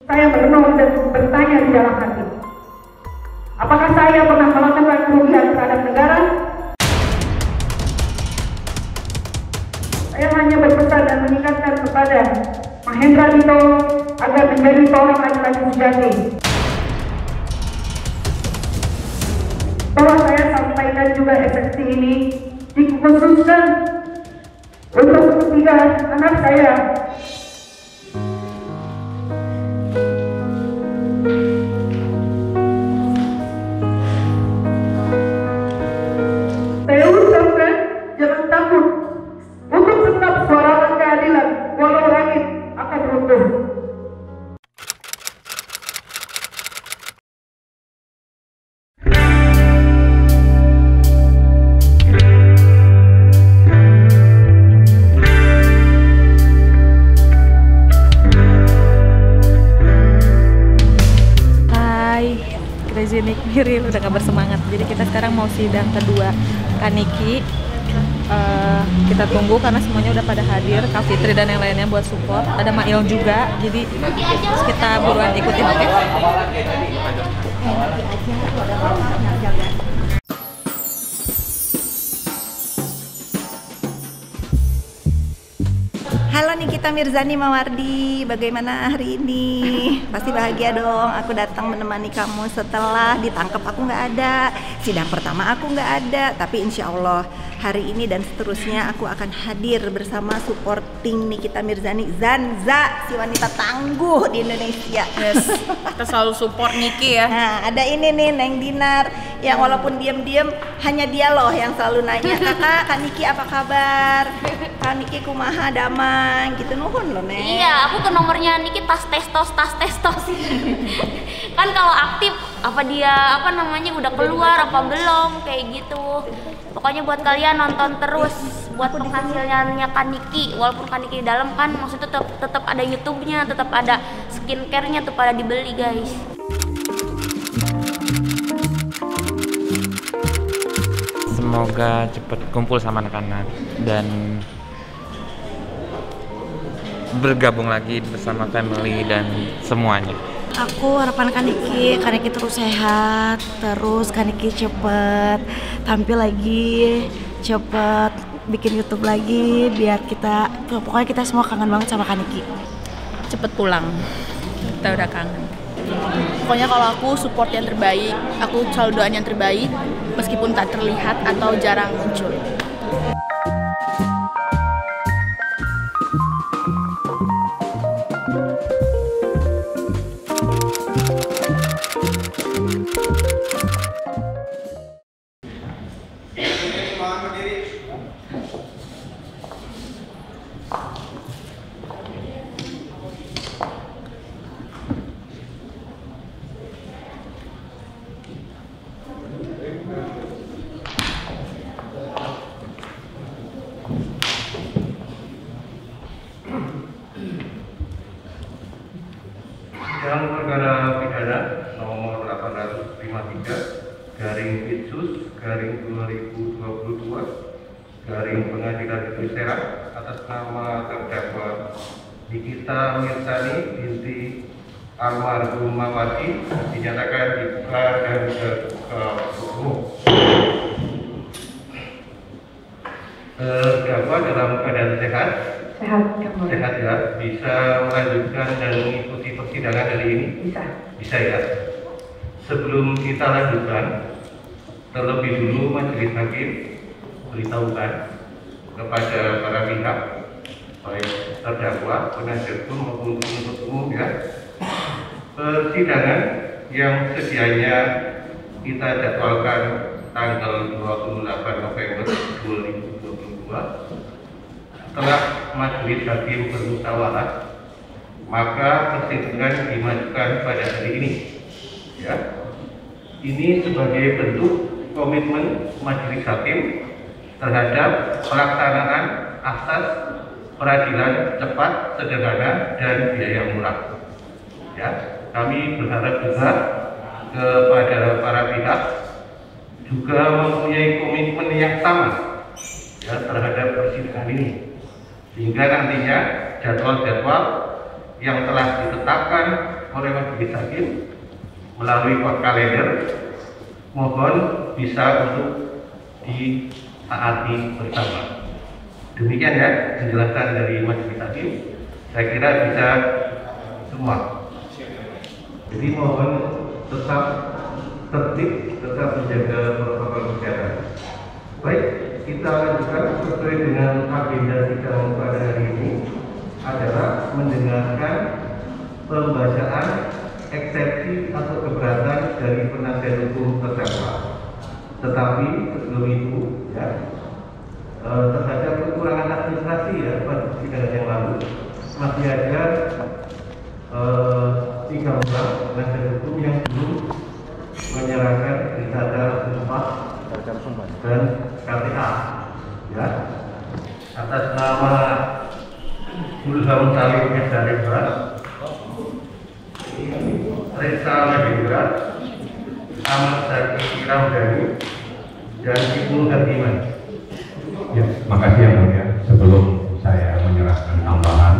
Saya merenung dan bertanya di dalam hati, apakah saya pernah melakukan kerugian terhadap negara? Saya hanya berpesan dan mengingatkan kepada Mahendra Dito agar menjadi seorang laki-laki sejati. Bahwa saya sampaikan juga eksepsi ini dikhususkan untuk ketiga anak saya. Saya ucapkan jangan takut untuk tetap suarakan keadilan walau langit akan runtuh. Crazy Nick Miril udah gak bersemangat, jadi kita sekarang mau sidang kedua Kaniki. Kita tunggu karena semuanya udah pada hadir, Kak Fitri dan yang lainnya buat support. Ada Mail juga, jadi kita buruan ikutin, oke? Halo Nikita Mirzani Mawardi, bagaimana hari ini? Pasti bahagia dong, aku datang menemani kamu setelah ditangkap aku nggak ada, sidang pertama aku nggak ada, tapi insya Allah hari ini dan seterusnya aku akan hadir bersama supporting Nikita Mirzani, Zanza, si wanita tangguh di Indonesia. Yes, kita selalu support Niki ya. Nah, ada ini nih Neng Dinar yang walaupun diam-diam hanya dia loh yang selalu nanya, kakak, Kak Niki apa kabar? Kak Niki kumaha damang gitu, nuhun loh Neng. Iya, aku ke nomornya Niki tas testos. Kan kalau aktif apa dia apa namanya udah keluar apa belum kayak gitu. Pokoknya buat kalian nonton terus buat penghasilannya Kaniki, walaupun Kaniki di dalam kan maksudnya tetap ada YouTube-nya, tetap ada skincare-nya tuh pada dibeli guys. Semoga cepet kumpul sama anak-anak dan bergabung lagi bersama family dan semuanya. Aku harapan Kaniki terus sehat, terus Kaniki cepet tampil lagi, cepet bikin YouTube lagi, biar pokoknya kita semua kangen banget sama Kaniki. Cepet pulang, kita udah kangen. Pokoknya kalau aku support yang terbaik, aku selalu doain yang terbaik meskipun tak terlihat atau jarang muncul. Sidang perkara pidana nomor 850/2022/Pengadilan Negeri Serang atas nama terdakwa Nikita Mirzani binti almarhum Mawati dinyatakan dibuka dan terbuka umum. Terdakwa dalam keadaan sehat ya, bisa melanjutkan dan mengikuti persidangan hari ini? Bisa ya. Sebelum kita lanjutkan, terlebih dulu majelis hakim beritahukan kepada para pihak, baik terdakwa, penasihat hukum maupun penuntut umum ya, persidangan yang sedianya kita jadwalkan tanggal 28 November 2022 setelah majelis hakim bermusyawarah, maka persidangan dimajukan pada hari ini. Ya, ini sebagai bentuk komitmen majelis hakim terhadap pelaksanaan asas peradilan cepat, sederhana, dan biaya murah. Ya, kami berharap juga kepada para pihak juga mempunyai komitmen yang sama ya terhadap persidangan ini, sehingga nantinya jadwal-jadwal yang telah ditetapkan oleh majelis hakim melalui kode kalender, mohon bisa untuk ditaati bersama. Demikian ya penjelasan dari majelis hakim. Saya kira bisa semua. Jadi mohon tetap tertib, tetap menjaga protokol kesehatan. Baik, kita lanjutkan sesuai dengan agenda sidang pada hari ini adalah mendengarkan pembacaan eksepsi atau keberatan dari penasihat hukum terdakwa. Tetapi sebelum itu ya, terhadap kekurangan administrasi ya pada sidang yang lalu masih ada 3 orang penasihat hukum yang belum menyerahkan ijazah sumpah dan KTA ya, atas nama Ilham Salim Esarifra, Reza Medindra, Ahmad Zaki Ramdhani, dan Ibnu Hatiman. Ya, makasih yang mulia. Sebelum saya menyerahkan tambahan,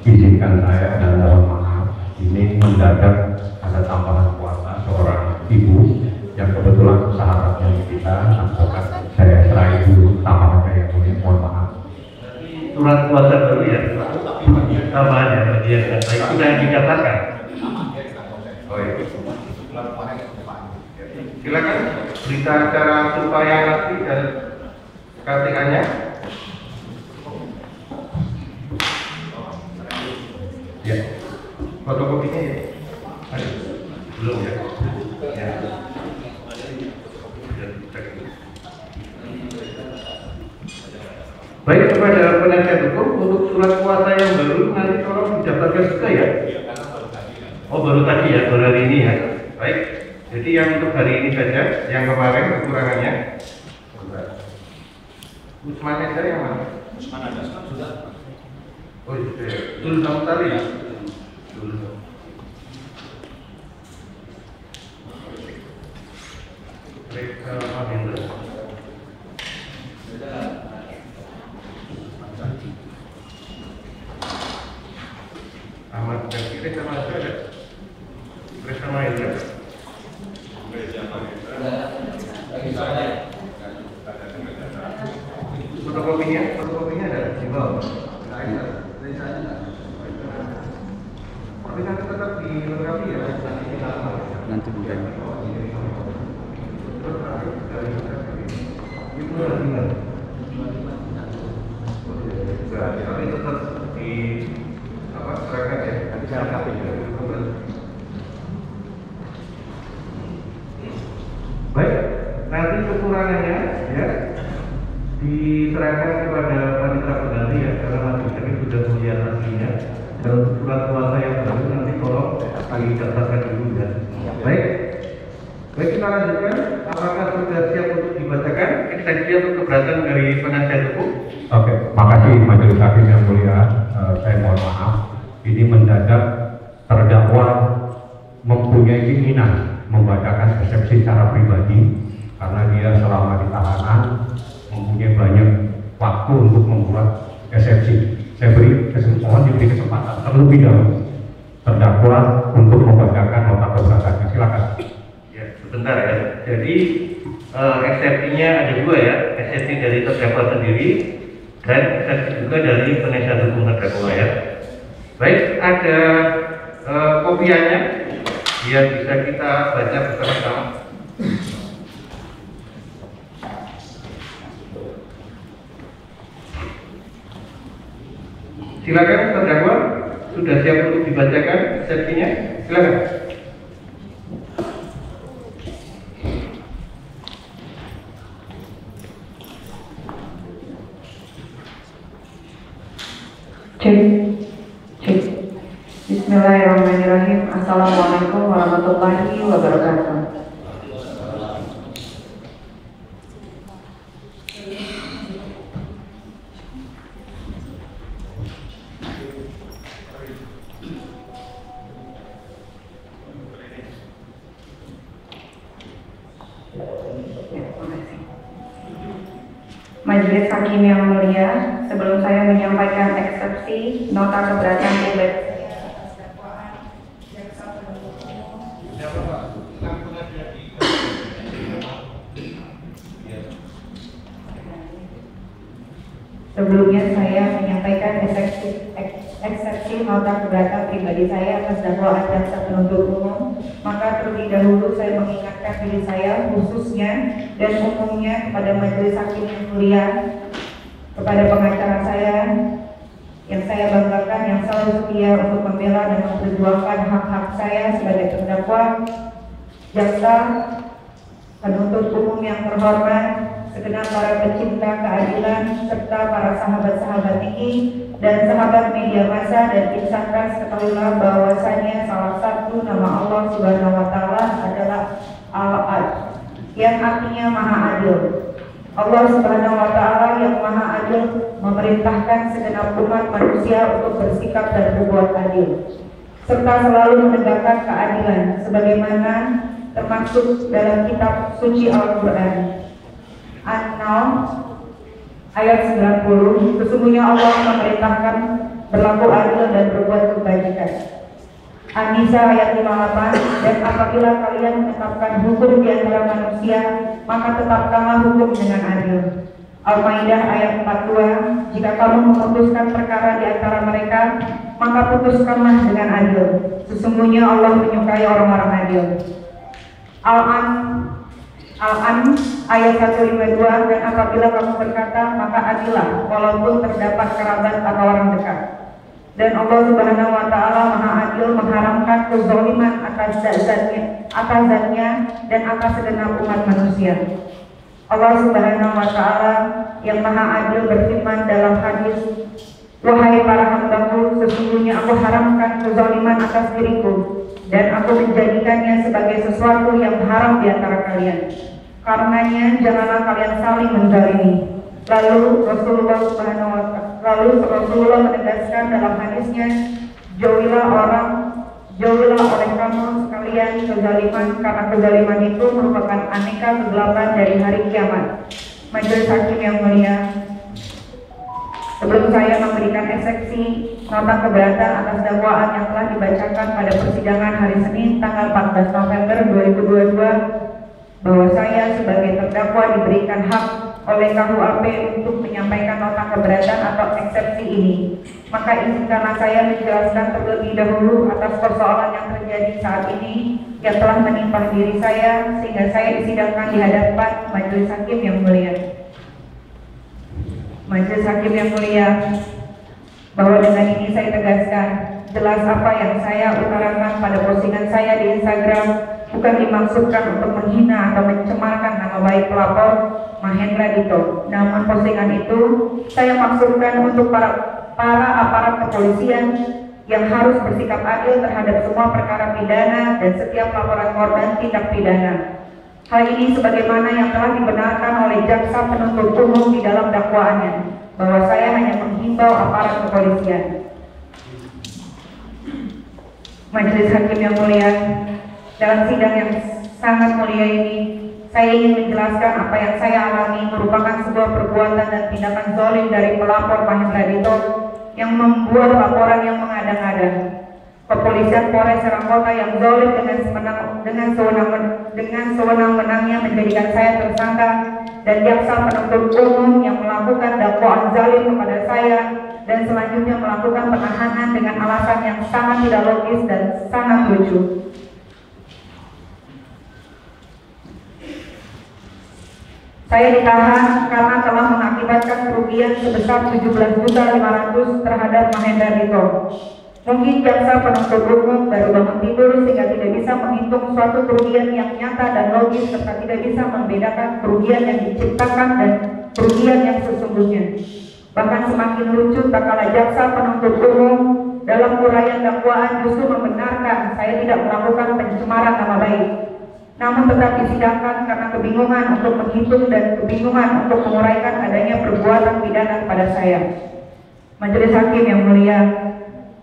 izinkan saya dan mohon maaf, ini mendadak ada tambahan kuasa seorang ibu yang kebetulan sahabatnya kita, advokat. Saya serahin dulu tambahannya yang mulia, mohon maaf. Surat kuasa baru ya, tambahan ya, bagian yang baik sudah dikatakan. Oh iya. Silakan berita acara supaya nanti dan KTA-nya. Ya, fotokopinya ya. Ada? Belum ya? Ya. Baik, kepada penasihat hukum untuk surat kuasa yang baru nanti tolong didaftarkan juga ya. Oh baru tadi ya, baru hari ini ya. Baik, jadi yang untuk hari ini saja, yang kemarin kekurangannya. Usman Eza yang mana? Usman ada sudah. Oh itu ya. Dulu kamu tadi ya. Dulu. Reka Mahendra. Ahmad Zaki, Reka Mahendra ada? Reka Mahendra. Fotokopinya ada di bawah. Tapi nanti tetap dilengkapi ya. Nanti bukan. Itu tinggal. Tapi tetap di apa? Serahkan ya. Nanti saya lengkapi. Baik, nanti kekurangannya ya diserahkan kepada panitera pengganti ya, karena majelis hakim sudah melihat aslinya. Dan untuk surat kuasa yang baru nanti tolong didaftarkan dulu ya. Baik, kita lanjutkan. Apakah sudah siap untuk dibacakan? Ini tadi untuk keberatan dari penasihat hukum. Oke, makasih majelis hakim yang mulia. Saya mohon maaf, ini mendadak terdakwa mempunyai keinginan membacakan eksepsi secara pribadi karena dia selama di tahanan mempunyai banyak waktu untuk membuat eksepsi. Saya diberi kesempatan terlebih dahulu terdakwa untuk membacakan nota keberatan. Silakan. Ya, sebentar ya. Jadi eksepsinya ada 2 ya, eksepsi dari terdakwa sendiri dan eksepsi juga dari penasihat hukum terdakwa ya. Baik, ada kopiannya, biar bisa kita baca bersama-sama. Silakan terdakwa, sudah siap untuk dibacakan eksepsinya? Silakan. Cek. Bismillahirrahmanirrahim. Assalamualaikum warahmatullahi wabarakatuh. Majelis Hakim yang mulia, sebelum saya menyampaikan eksepsi nota keberatan dakwaan jaksa Sebelumnya saya menyampaikan eksepsi nota keberatan pribadi saya atas dakwaan jaksa penuntut umum. Maka terlebih dahulu saya mengingatkan diri saya khususnya dan umumnya kepada majelis hakim yang mulia, kepada pengacara saya yang saya banggakan, yang selalu setia untuk membela dan memperjuangkan hak-hak saya sebagai terdakwa, jaksa penuntut umum yang terhormat, segenap para pecinta keadilan, serta para sahabat-sahabat tinggi dan sahabat media massa dan insan pers, ketahuilah bahwasanya salah satu nama Allah Subhanahu wa Ta'ala adalah Al-Ad, yang artinya Maha Adil. Allah Subhanahu wa Ta'ala yang Maha Adil memerintahkan segenap umat manusia untuk bersikap dan berbuat adil, serta selalu menegakkan keadilan sebagaimana termaksud dalam kitab suci Al-Quran. An-Nahl ayat 90, sesungguhnya Allah memerintahkan berlaku adil dan berbuat kebajikan. An-Nisa ayat 58, dan apabila kalian menetapkan hukum di antara manusia, maka tetapkanlah hukum dengan adil. Al-Maidah ayat 42, jika kamu memutuskan perkara di antara mereka, maka putuskanlah dengan adil. Sesungguhnya Allah menyukai orang-orang adil. Al-An ayat 152, dan apabila kamu berkata, maka adillah walaupun terdapat kerabat atau orang dekat. Dan Allah Subhanahu wa Ta'ala Maha Adil mengharamkan kezaliman atas zatnya dan atas segenap umat manusia. Allah Subhanahu wa Ta'ala yang Maha Adil berfirman dalam hadis, wahai para hambaku, sesungguhnya aku haramkan kezaliman atas diriku, dan aku menjadikannya sebagai sesuatu yang haram di antara kalian. Karenanya janganlah kalian saling menzalimi. Lalu Rasulullah menegaskan dalam hadisnya, jauhilah oleh kamu sekalian kezaliman, karena kezaliman itu merupakan aneka kegelapan dari hari kiamat. Majelis hakim yang mulia, sebelum saya memberikan eksepsi nota keberatan atas dakwaan yang telah dibacakan pada persidangan hari Senin tanggal 14 November 2022, bahwa saya sebagai terdakwa diberikan hak oleh KUHP untuk menyampaikan nota keberatan atau eksepsi ini, maka izinkanlah saya menjelaskan terlebih dahulu atas persoalan yang terjadi saat ini yang telah menimpa diri saya sehingga saya disidangkan di hadapan majelis hakim yang mulia. Majelis hakim yang mulia, bahwa dengan ini saya tegaskan jelas apa yang saya utarakan pada postingan saya di Instagram bukan dimaksudkan untuk menghina atau mencemarkan nama baik pelapor Mahendra Dito. Namun postingan itu saya maksudkan untuk para aparat kepolisian yang harus bersikap adil terhadap semua perkara pidana dan setiap laporan korban tindak pidana. Hal ini sebagaimana yang telah dibenarkan oleh jaksa penuntut umum di dalam dakwaannya, bahwa saya hanya menghimbau aparat kepolisian. Majelis hakim yang mulia, dalam sidang yang sangat mulia ini, saya ingin menjelaskan apa yang saya alami merupakan sebuah perbuatan dan tindakan zalim dari pelapor Mahendra Dito yang membuat laporan yang mengada-ngada. Kepolisian Polres Serang Kota yang zalim dengan sewenang-wenangnya menjadikan saya tersangka, dan jaksa penuntut umum yang melakukan dakwaan zalim kepada saya dan selanjutnya melakukan penahanan dengan alasan yang sangat tidak logis dan sangat lucu. Saya ditahan karena telah mengakibatkan kerugian sebesar 17.500.000 terhadap Mahendra Dito. Mungkin jaksa penuntut umum baru bangun tidur sehingga tidak bisa menghitung suatu kerugian yang nyata dan logis, serta tidak bisa membedakan kerugian yang diciptakan dan kerugian yang sesungguhnya. Bahkan semakin lucu tak kala jaksa penuntut umum dalam uraian dakwaan justru membenarkan saya tidak melakukan pencemaran nama baik, namun tetap disidangkan karena kebingungan untuk menghitung dan kebingungan untuk menguraikan adanya perbuatan pidana kepada saya. Majelis hakim yang mulia,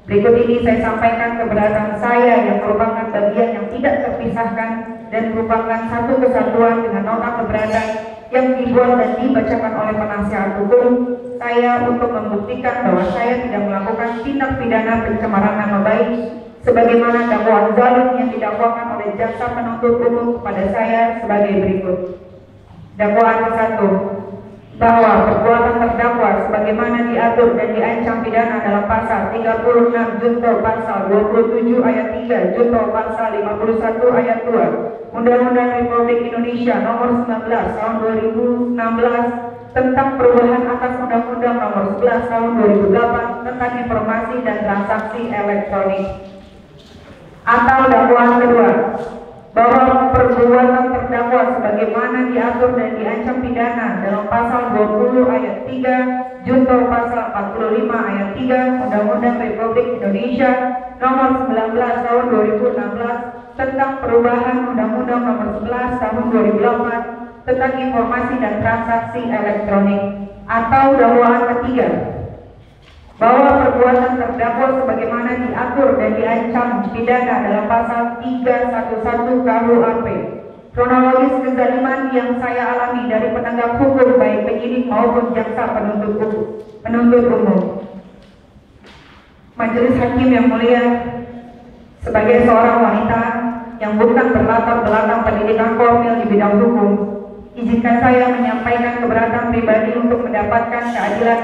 berikut ini saya sampaikan keberatan saya yang merupakan bagian yang tidak terpisahkan dan merupakan satu kesatuan dengan nota keberatan yang dibuat dan dibacakan oleh penasihat hukum saya untuk membuktikan bahwa saya tidak melakukan tindak pidana pencemaran nama baik sebagaimana dakwaan zalim yang didakwakan oleh oleh jaksa penuntut umum kepada saya sebagai berikut. Dakwaan ke-1, bahwa perbuatan terdakwa sebagaimana diatur dan diancam pidana dalam pasal 36 junto pasal 27 ayat 3 junto pasal 51 ayat 2 Undang-Undang Republik Indonesia nomor 19 tahun 2016 tentang perubahan atas Undang-Undang nomor 11 tahun 2008 tentang informasi dan transaksi elektronik. Atau dakwaan kedua, bahwa perbuatan terdakwa sebagaimana diatur dan diancam pidana dalam pasal 20 ayat 3 junto pasal 45 ayat 3 Undang-Undang Republik Indonesia nomor 19 tahun 2016 tentang perubahan Undang-Undang nomor 11 tahun 2008 tentang informasi dan transaksi elektronik. Atau dakwaan ketiga, bahwa perbuatan terdakwa sebagaimana diatur dan diancam pidana dalam pasal 311 KUHP. Kronologis kezaliman yang saya alami dari penegak hukum baik penyidik maupun jaksa penuntut umum. Majelis Hakim yang mulia, sebagai seorang wanita yang bukan berlatar belakang pendidikan formal di bidang hukum, izinkan saya menyampaikan keberatan pribadi untuk mendapatkan keadilan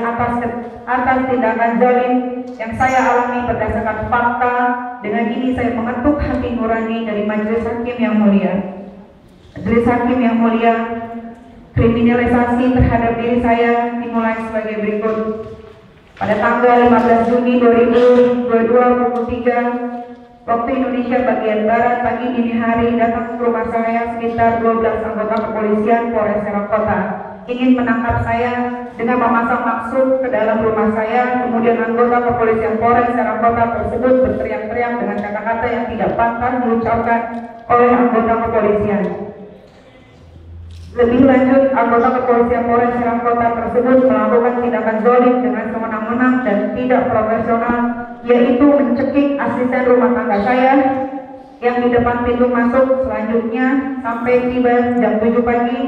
atas tindakan zalim yang saya alami berdasarkan fakta. Dengan ini saya mengetuk hati nurani dari Majelis Hakim yang mulia. Majelis Hakim yang mulia, kriminalisasi terhadap diri saya dimulai sebagai berikut. Pada tanggal 15 Juni 2022 pukul 3 waktu Indonesia bagian Barat pagi dini hari datang ke rumah saya sekitar 12 anggota kepolisian Polres Serang Kota ingin menangkap saya dengan memasang maksud ke dalam rumah saya. Kemudian anggota kepolisian Polres Serang Kota tersebut berteriak-teriak dengan kata-kata yang tidak pantas diucapkan oleh anggota kepolisian. Lebih lanjut, anggota kepolisian Polres Serang Kota tersebut melakukan tindakan zalim dengan sewenang-wenang dan tidak profesional, yaitu mencekik asisten rumah tangga saya yang di depan pintu masuk. Selanjutnya sampai tiba jam 7 pagi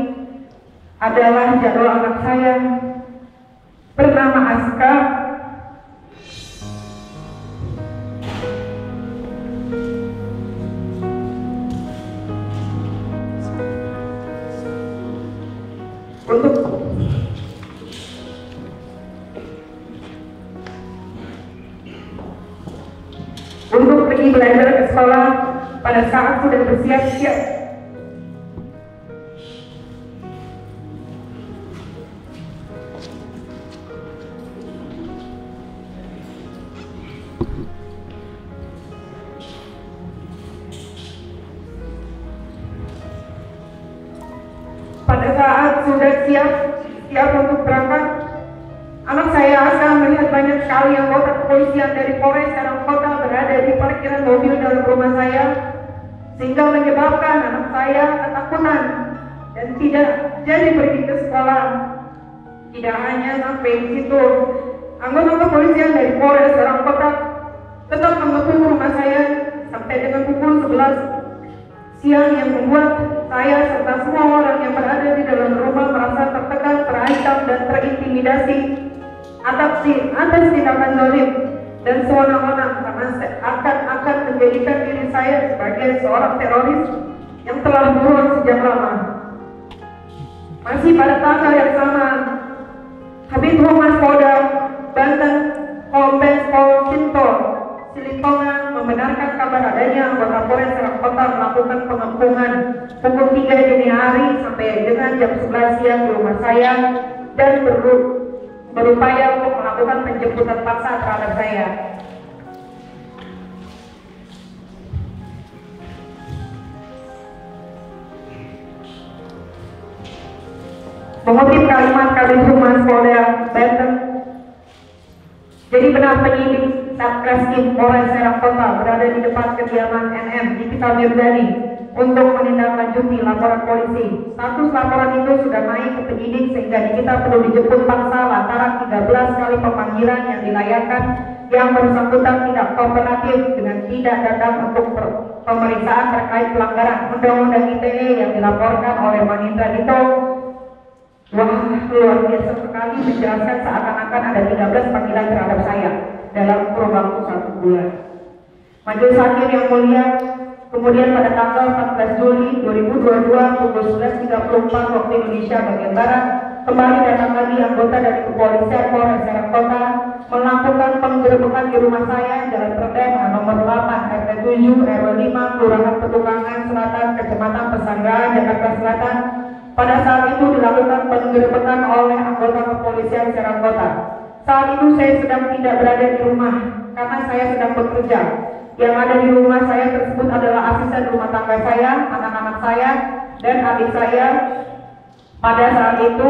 adalah jadwal anak saya bernama Aska untuk pergi belajar ke sekolah. Pada saat sudah bersiap-siap siap untuk berangkat, anak saya Aska melihat banyak sekali anggota kepolisian dari Polres Serang Kota berada di parkiran mobil dalam rumah saya, sehingga menyebabkan anak saya ketakutan dan tidak jadi pergi ke sekolah. Tidak hanya sampai di situ, anggota kepolisian dari Polres Serang Kota tetap mengepung rumah saya sampai dengan pukul 11 siang, yang membuat saya serta semua orang yang berada di dalam rumah merasa tertekan, terancam dan terintimidasi atas tindakan zalim dan sewenang-wenang, karena akan menjadikan diri saya sebagai seorang teroris yang telah buron sejak lama. Masih pada tanggal yang sama, Kabid Humas Polda Banten Kombes Pol Sinto Silitonga membenarkan kabar adanya anggota Polres Serang Kota melakukan pengepungan pukul 3 dini hari sampai dengan jam 11 siang di rumah saya dan berupaya untuk melakukan penjemputan paksa terhadap saya. Mengutip kalimat Kabid Humas Polda Banten, jadi benar penyidik Satreskrim Polres Serang Kota berada di depan kediaman NM Nikita Mirzani untuk menindaklanjuti laporan polisi. Status laporan itu sudah naik ke penyidik sehingga Nikita perlu dijemput paksa lantaran 13 kali pemanggilan yang dilayangkan yang bersangkutan tidak kooperatif dengan tidak datang untuk pemeriksaan terkait pelanggaran Undang-Undang ITE yang dilaporkan oleh Manindra Dito. Wah, luar biasa sekali menjelaskan seakan-akan ada 13 panggilan terhadap saya dalam kurun waktu 1 bulan. Majelis Hakim yang mulia, Kemudian pada tanggal 14 Juli 2022 pukul 11.34 waktu Indonesia bagian Barat, kembali datang lagi anggota dari Kepolisian Polres Serang Kota melakukan penggerebekan di rumah saya, Jalan Perdana nomor 8 RT 7 RW 5 Kelurahan Petukangan Selatan, Kecamatan Pesanggerahan, Jakarta Selatan. Pada saat itu dilakukan penggerebekan oleh anggota Kepolisian Serang Kota. Saat itu saya sedang tidak berada di rumah karena saya sedang bekerja. Yang ada di rumah saya tersebut adalah asisten rumah tangga saya, anak-anak saya, dan adik saya. Pada saat itu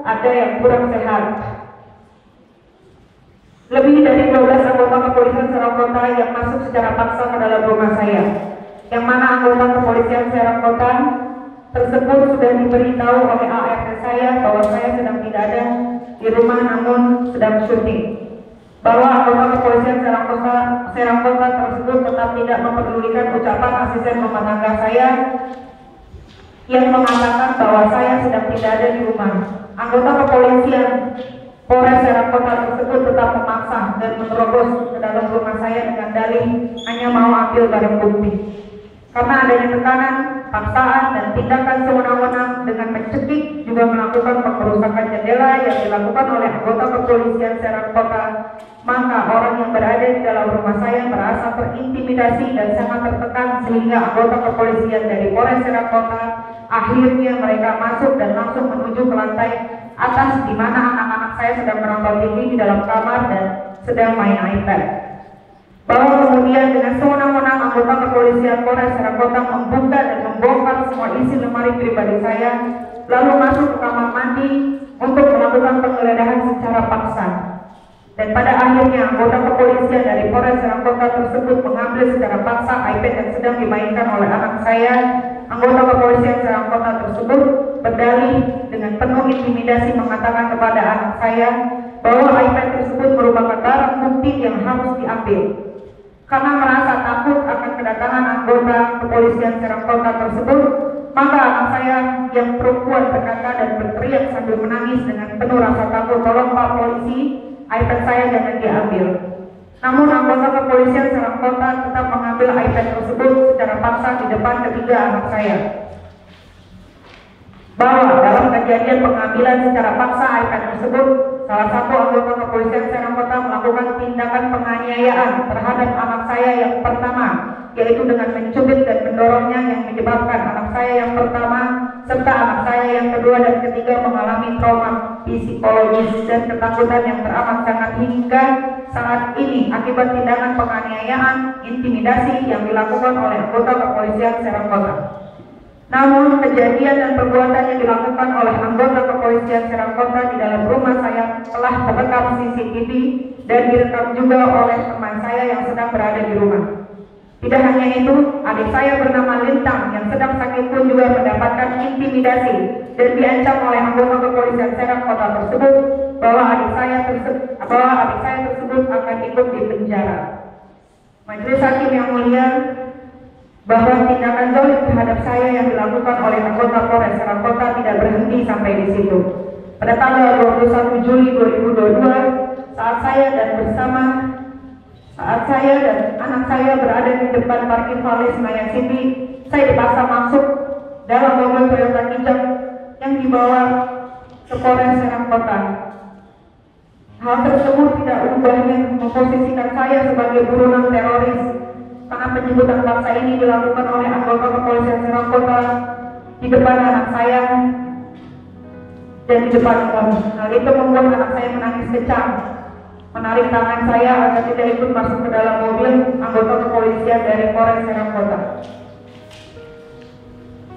ada yang kurang sehat. Lebih dari 12 anggota Kepolisian Serang Kota yang masuk secara paksa ke dalam rumah saya. Yang mana anggota Kepolisian Serang Kota tersebut sudah diberitahu oleh ART saya bahwa saya sedang tidak ada di rumah namun sedang syuting. Bahwa anggota Kepolisian Serang Kota tersebut tetap tidak memperdulikan ucapan asisten rumah tangga saya yang mengatakan bahwa saya sedang tidak ada di rumah. Anggota Kepolisian Polres Serang Kota tersebut tetap memaksa dan menerobos ke dalam rumah saya dengan dalih hanya mau ambil barang bukti. Karena adanya tekanan, paksaan, dan tindakan sewenang-wenang dengan mencekik juga melakukan pengerusakan jendela yang dilakukan oleh anggota Kepolisian Serang Kota, maka orang yang berada di dalam rumah saya merasa terintimidasi dan sangat tertekan sehingga anggota kepolisian dari Polres Serang Kota akhirnya mereka masuk dan langsung menuju ke lantai atas di mana anak-anak saya sedang menonton TV di dalam kamar dan sedang main iPad. Bahwa kemudian dengan sewenang-wenang anggota Kepolisian Polres Serang Kota membuka dan membongkar semua isi lemari pribadi saya, lalu masuk ke kamar mandi untuk melakukan penggeledahan secara paksa. Dan pada akhirnya anggota kepolisian dari Polres Serang Kota tersebut mengambil secara paksa iPad yang sedang dimainkan oleh anak saya. Anggota Kepolisian Serang Kota tersebut berdalih dengan penuh intimidasi mengatakan kepada anak saya bahwa iPad tersebut merupakan barang bukti yang harus diambil. Karena merasa takut akan kedatangan anggota Kepolisian Serang Kota tersebut, maka anak saya yang perempuan berkata dan berteriak sambil menangis dengan penuh rasa takut, "Tolong Pak Polisi, iPad saya jangan diambil." Namun anggota Kepolisian Serang Kota tetap mengambil iPad tersebut secara paksa di depan ketiga anak saya. Bahwa dalam kejadian pengambilan secara paksa iPad tersebut, salah satu anggota Kepolisian Serang Kota melakukan tindakan penganiayaan terhadap anak saya yang pertama, yaitu dengan mencubit dan mendorongnya yang menyebabkan anak saya yang pertama serta anak saya yang kedua dan ketiga mengalami trauma psikologis dan ketakutan yang teramat sangat hingga saat ini akibat tindakan penganiayaan, intimidasi yang dilakukan oleh anggota Kepolisian Serang Kota. Namun kejadian dan perbuatan yang dilakukan oleh anggota Kepolisian Serang Kota di dalam rumah saya telah terekam CCTV dan direkam juga oleh teman saya yang sedang berada di rumah. Tidak hanya itu, adik saya bernama Lintang yang sedang sakit pun juga mendapatkan intimidasi dan diancam oleh anggota Kepolisian Serang Kota tersebut bahwa adik saya tersebut akan ikut di penjara. Majelis Hakim yang mulia, bahwa tindakan zalim terhadap saya yang dilakukan oleh anggota Polres Serang Kota tidak berhenti sampai di situ. Pada tanggal 21 Juli 2022, saat saya dan anak saya berada di depan parkir Vale Senayan City, saya dipaksa masuk dalam mobil Toyota Kijang yang dibawa ke Polres Serang Kota. Hal tersebut tidak ubahnya memposisikan saya sebagai buronan teroris, karena penjemputan paksa ini dilakukan oleh anggota Kepolisian Serang Kota di depan anak saya dan di depan umum. Hal itu membuat anak saya menangis kencang, menarik tangan saya agar tidak ikut masuk ke dalam mobil anggota kepolisian dari Polres Serang Kota.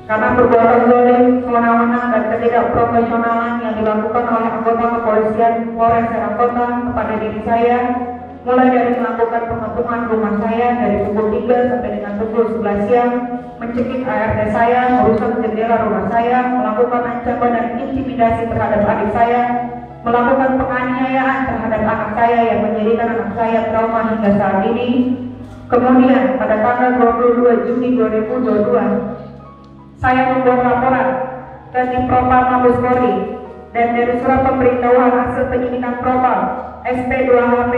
Karena perbuatan zalim, sewenang-wenang dan ketidakprofesionalan yang dilakukan oleh anggota kepolisian Polres Serang Kota kepada diri saya, mulai dari melakukan pengepungan rumah saya dari pukul 3 sampai dengan pukul 11 siang, mencekik ART saya, merusak jendela rumah saya, melakukan ancaman dan intimidasi terhadap adik saya, melakukan penganiayaan terhadap anak saya yang menjadikan anak saya trauma hingga saat ini. Kemudian pada tanggal 22 Juni 2022, saya membuat laporan ke Propam Mabes Polri dan dari surat pemberitahuan hasil penyidikan Propam SP2HP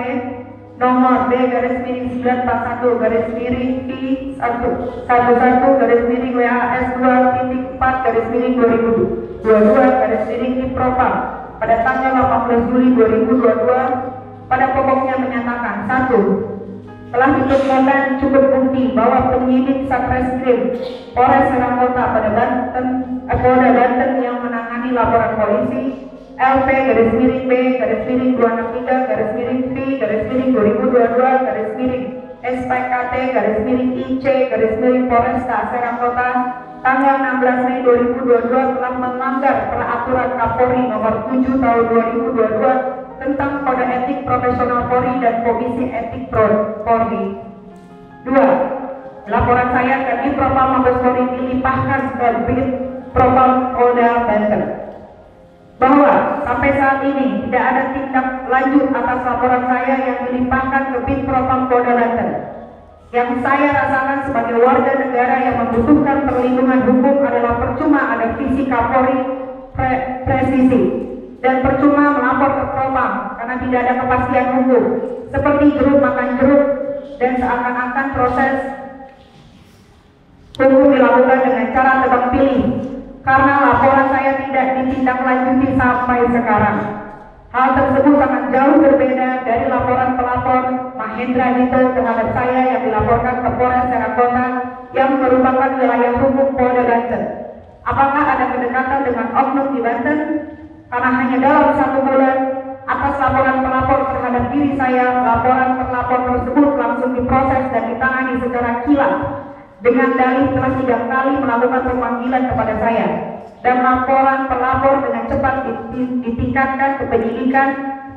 nomor B-11-4-2/WAS2.4/2022 pada tanggal 18 Juli 2022 pada pokoknya menyatakan 1. Telah ditemukan cukup bukti bahwa penyidik Satreskrim Polres Serang Kota pada Polda Banten yang menangani laporan polisi LP-222-SPKT-IC Polresta Serang Kota tanggal 16 Mei 2022 telah melanggar peraturan Kapolri nomor 7 tahun 2022 tentang kode etik profesional Polri dan Komisi Etik Polri. 2. Laporan saya ke Divpropam Mabes Polri dilimpahkan ke Divpropam Polda Banten bahwa sampai saat ini tidak ada tindak lanjut atas laporan saya yang dilimpahkan ke Divpropam Polda Banten. Yang saya rasakan sebagai warga negara yang membutuhkan perlindungan hukum adalah percuma ada visi Kapolri presisi dan percuma melapor ke Propam karena tidak ada kepastian hukum, seperti jeruk makan jeruk dan seakan-akan proses hukum dilakukan dengan cara tebang pilih karena laporan saya tidak ditindaklanjuti sampai sekarang. Hal tersebut sangat jauh berbeda dari laporan pelapor Mahendra Dito terhadap saya yang dilaporkan ke Polres Serang Kota yang merupakan wilayah hukum Polda Banten. Apakah ada kedekatan dengan oknum di Banten? Karena hanya dalam 1 bulan atas laporan pelapor terhadap diri saya, laporan pelapor tersebut langsung diproses dan ditangani secara kilat dengan dalih telah 3 kali melakukan pemanggilan kepada saya, dan laporan pelapor dengan cepat ditingkatkan ke penyidikan.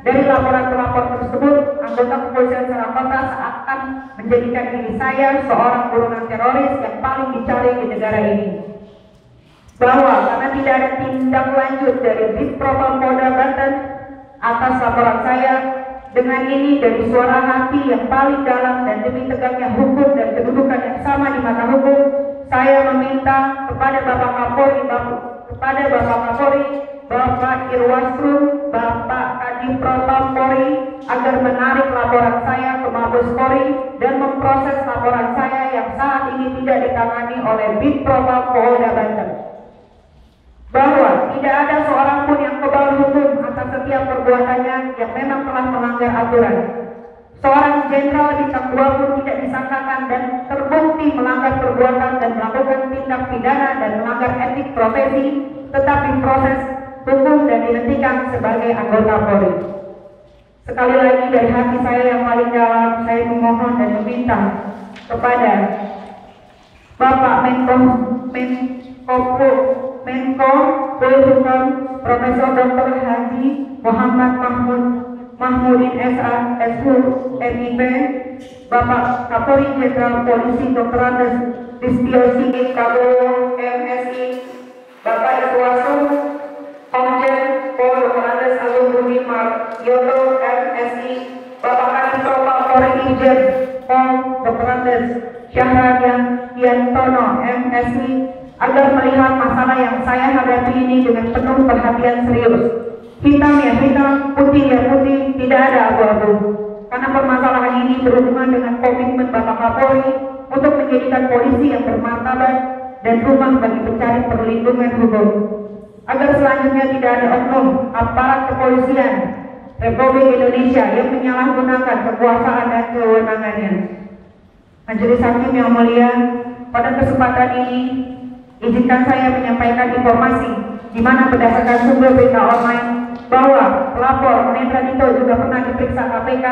Dari laporan pelapor tersebut, anggota kepolisian Serang Kota seakan menjadikan diri saya seorang buronan teroris yang paling dicari di negara ini. Bahwa karena tidak ada tindak lanjut dari Divpropam Polda Banten atas laporan saya, dengan ini dari suara hati yang paling dalam dan demi tegaknya hukum dan kedudukan yang sama di mata hukum, saya meminta kepada Bapak Kapolri, Bapak Irwasrum, Bapak Kadifropam Polri agar menarik laporan saya ke Mabes Polri dan memproses laporan saya yang saat ini tidak ditangani oleh Divpropam Polda Banten. Bahwa tidak ada seorang pun yang kebal hukum atas setiap perbuatannya yang memang telah melanggar aturan. Seorang jenderal bintang 2 pun tidak disangkakan dan terbukti melanggar perbuatan dan melakukan tindak pidana dan melanggar etik profesi, tetapi proses hukum dan dihentikan sebagai anggota Polri. Sekali lagi dari hati saya yang paling dalam, saya memohon dan meminta kepada Bapak Menko Polhukam Profesor Dr. Haji Muhammad Mahmudin SH, MIP, Bapak Kapolri Jenderal Polisi Dr. Andes Listio Sigit Prabowo, MSI, Bapak Irwasum Komjen Pol Dr. Andes Agung Budi Marioto, MSI, Bapak Kadifropam Polri Irjen Pol Dr. Andes Syahragiantono, MSI, agar melihat masalah yang saya hadapi ini dengan penuh perhatian serius. Hitam ya hitam, putih ya putih, tidak ada abu-abu. Karena permasalahan ini berhubungan dengan komitmen Bapak Kapolri untuk menjadikan polisi yang bermartabat dan rumah bagi pencari perlindungan hukum. Agar selanjutnya tidak ada oknum aparat kepolisian Republik Indonesia yang menyalahgunakan kekuasaan dan kewenangannya. Majelis Hakim yang mulia, pada kesempatan ini izinkan saya menyampaikan informasi di mana berdasarkan sumber berita online bahwa pelapor Mahendra Dito juga pernah diperiksa KPK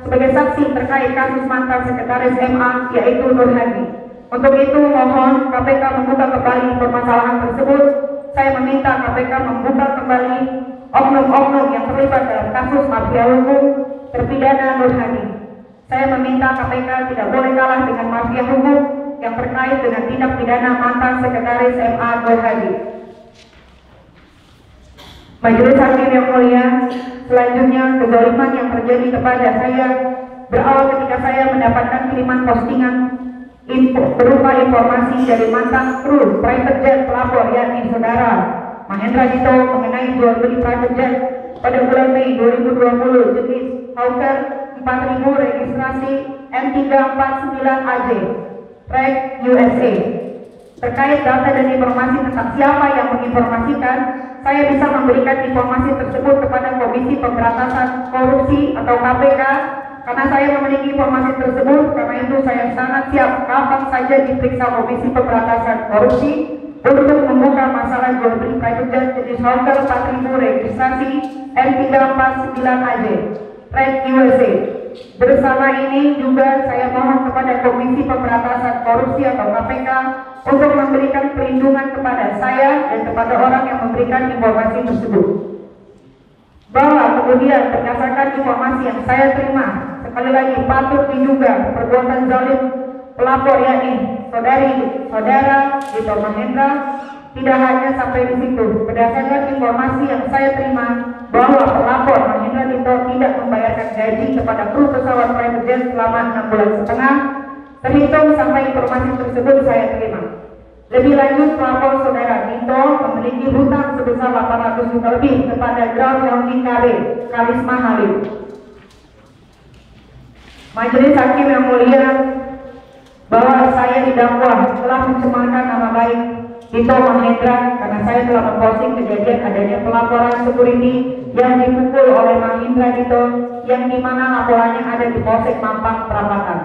sebagai saksi terkait kasus mantan sekretaris MA yaitu Nur Hadi. Untuk itu mohon KPK membuka kembali permasalahan tersebut. Saya meminta KPK membuka kembali oknum-oknum yang terlibat dalam kasus mafia hukum terpidana Nur Hadi. Saya meminta KPK tidak boleh kalah dengan mafia hukum yang terkait dengan tindak pidana mantan sekretaris MA Nur Hadi. Majelis Hakim yang mulia, selanjutnya kezaliman yang terjadi kepada saya berawal ketika saya mendapatkan kiriman postingan berupa informasi dari mantan kru private jet pelapor yakni saudara Mahendra Dito mengenai jual beli private jet pada bulan Mei 2020 jenis Hawker 4000 registrasi N349AJ, Track USA. Terkait data dan informasi tentang siapa yang menginformasikan, saya bisa memberikan informasi tersebut kepada Komisi Pemberantasan Korupsi atau KPK karena saya memiliki informasi tersebut. Karena itu saya sangat siap kapan saja diperiksa Komisi Pemberantasan Korupsi untuk membuka masalah jual beli private jet jenis Hawker 4000 registrasi N349AJ, Track USA. Bersama ini juga saya mohon kepada Komisi Pemberantasan Korupsi atau KPK untuk memberikan perlindungan kepada saya dan kepada orang yang memberikan informasi tersebut. Bahwa kemudian berdasarkan informasi yang saya terima, sekali lagi patut diduga perbuatan zalim pelapor yakni saudara Dito Mahendra. Tidak hanya sampai di situ, berdasarkan informasi yang saya terima bahwa pelapor Mahendra Dito tidak membayarkan gaji kepada kru pesawat private jet selama 6,5 bulan, terhitung sampai informasi tersebut saya terima. Lebih lanjut, pelapor saudara Dito memiliki hutang sebesar 800 juta lebih kepada Ground Handling KB, Karisma Halim. Majelis Hakim yang mulia, bahwa saya didakwa telah mencemarkan nama baik Dito Mahendra karena saya telah memposting kejadian adanya pelaporan security yang dipukul oleh Mahendra Dito yang dimana laporannya ada di Polsek Mampang Perapatan.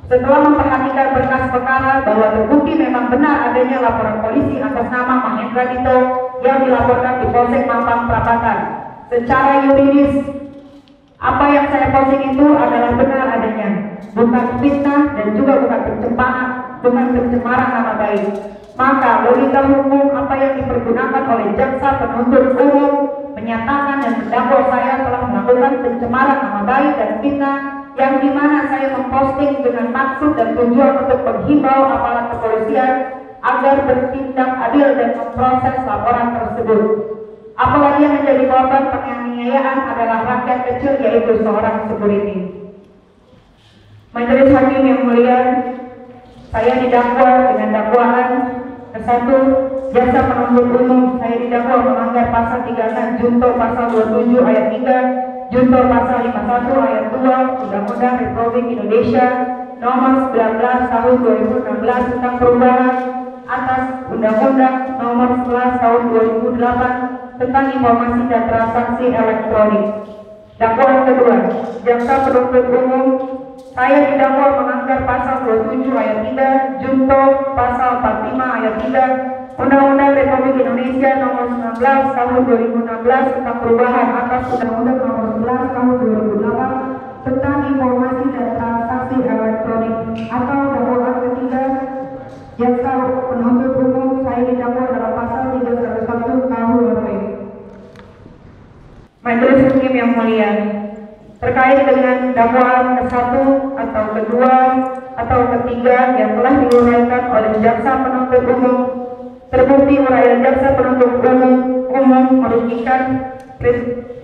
Setelah memperhatikan berkas perkara bahwa terbukti memang benar adanya laporan polisi atas nama Mahendra Dito yang dilaporkan di Polsek Mampang Perapatan, secara yuridis apa yang saya posting itu adalah benar adanya, bukan fitnah dan juga bukan pencemaran nama baik. Maka logika hukum apa yang dipergunakan oleh jaksa penuntut umum menyatakan dan mendakwa saya telah melakukan pencemaran nama baik dan fitnah yang dimana saya memposting dengan maksud dan tujuan untuk menghimbau aparat kepolisian agar bertindak adil dan memproses laporan tersebut. Apalagi yang menjadi korban penganiayaan adalah rakyat kecil, yaitu seorang security. Majelis Hakim yang mulia, saya didakwa dengan dakwaan ke-1, jaksa penuntut umum. Saya didakwa melanggar pasal 36 junto pasal 27 ayat 3, junto pasal 51 ayat 2 Undang-Undang Republik Indonesia nomor 19 tahun 2016 tentang perubahan atas Undang-Undang nomor 11 tahun 2008 tentang informasi dan transaksi elektronik. Dakwaan kedua, jaksa penuntut umum, saya didakwa melanggar pasal 27 ayat 3 junto pasal 45 ayat 3 Undang-Undang Republik Indonesia nomor 19 tahun 2016 tentang perubahan atas Undang-Undang nomor 11 tahun 2008 tentang informasi dan transaksi elektronik. Atau dakwaan ketiga, jaksa penuntut umum, saya didakwa dalam pasal 311 KUHP. Majelis Hakim yang mulia, terkait dengan dakwaan ke-1 atau kedua atau ketiga yang telah diuraikan oleh jaksa penuntut umum, terbukti uraian jaksa penuntut umum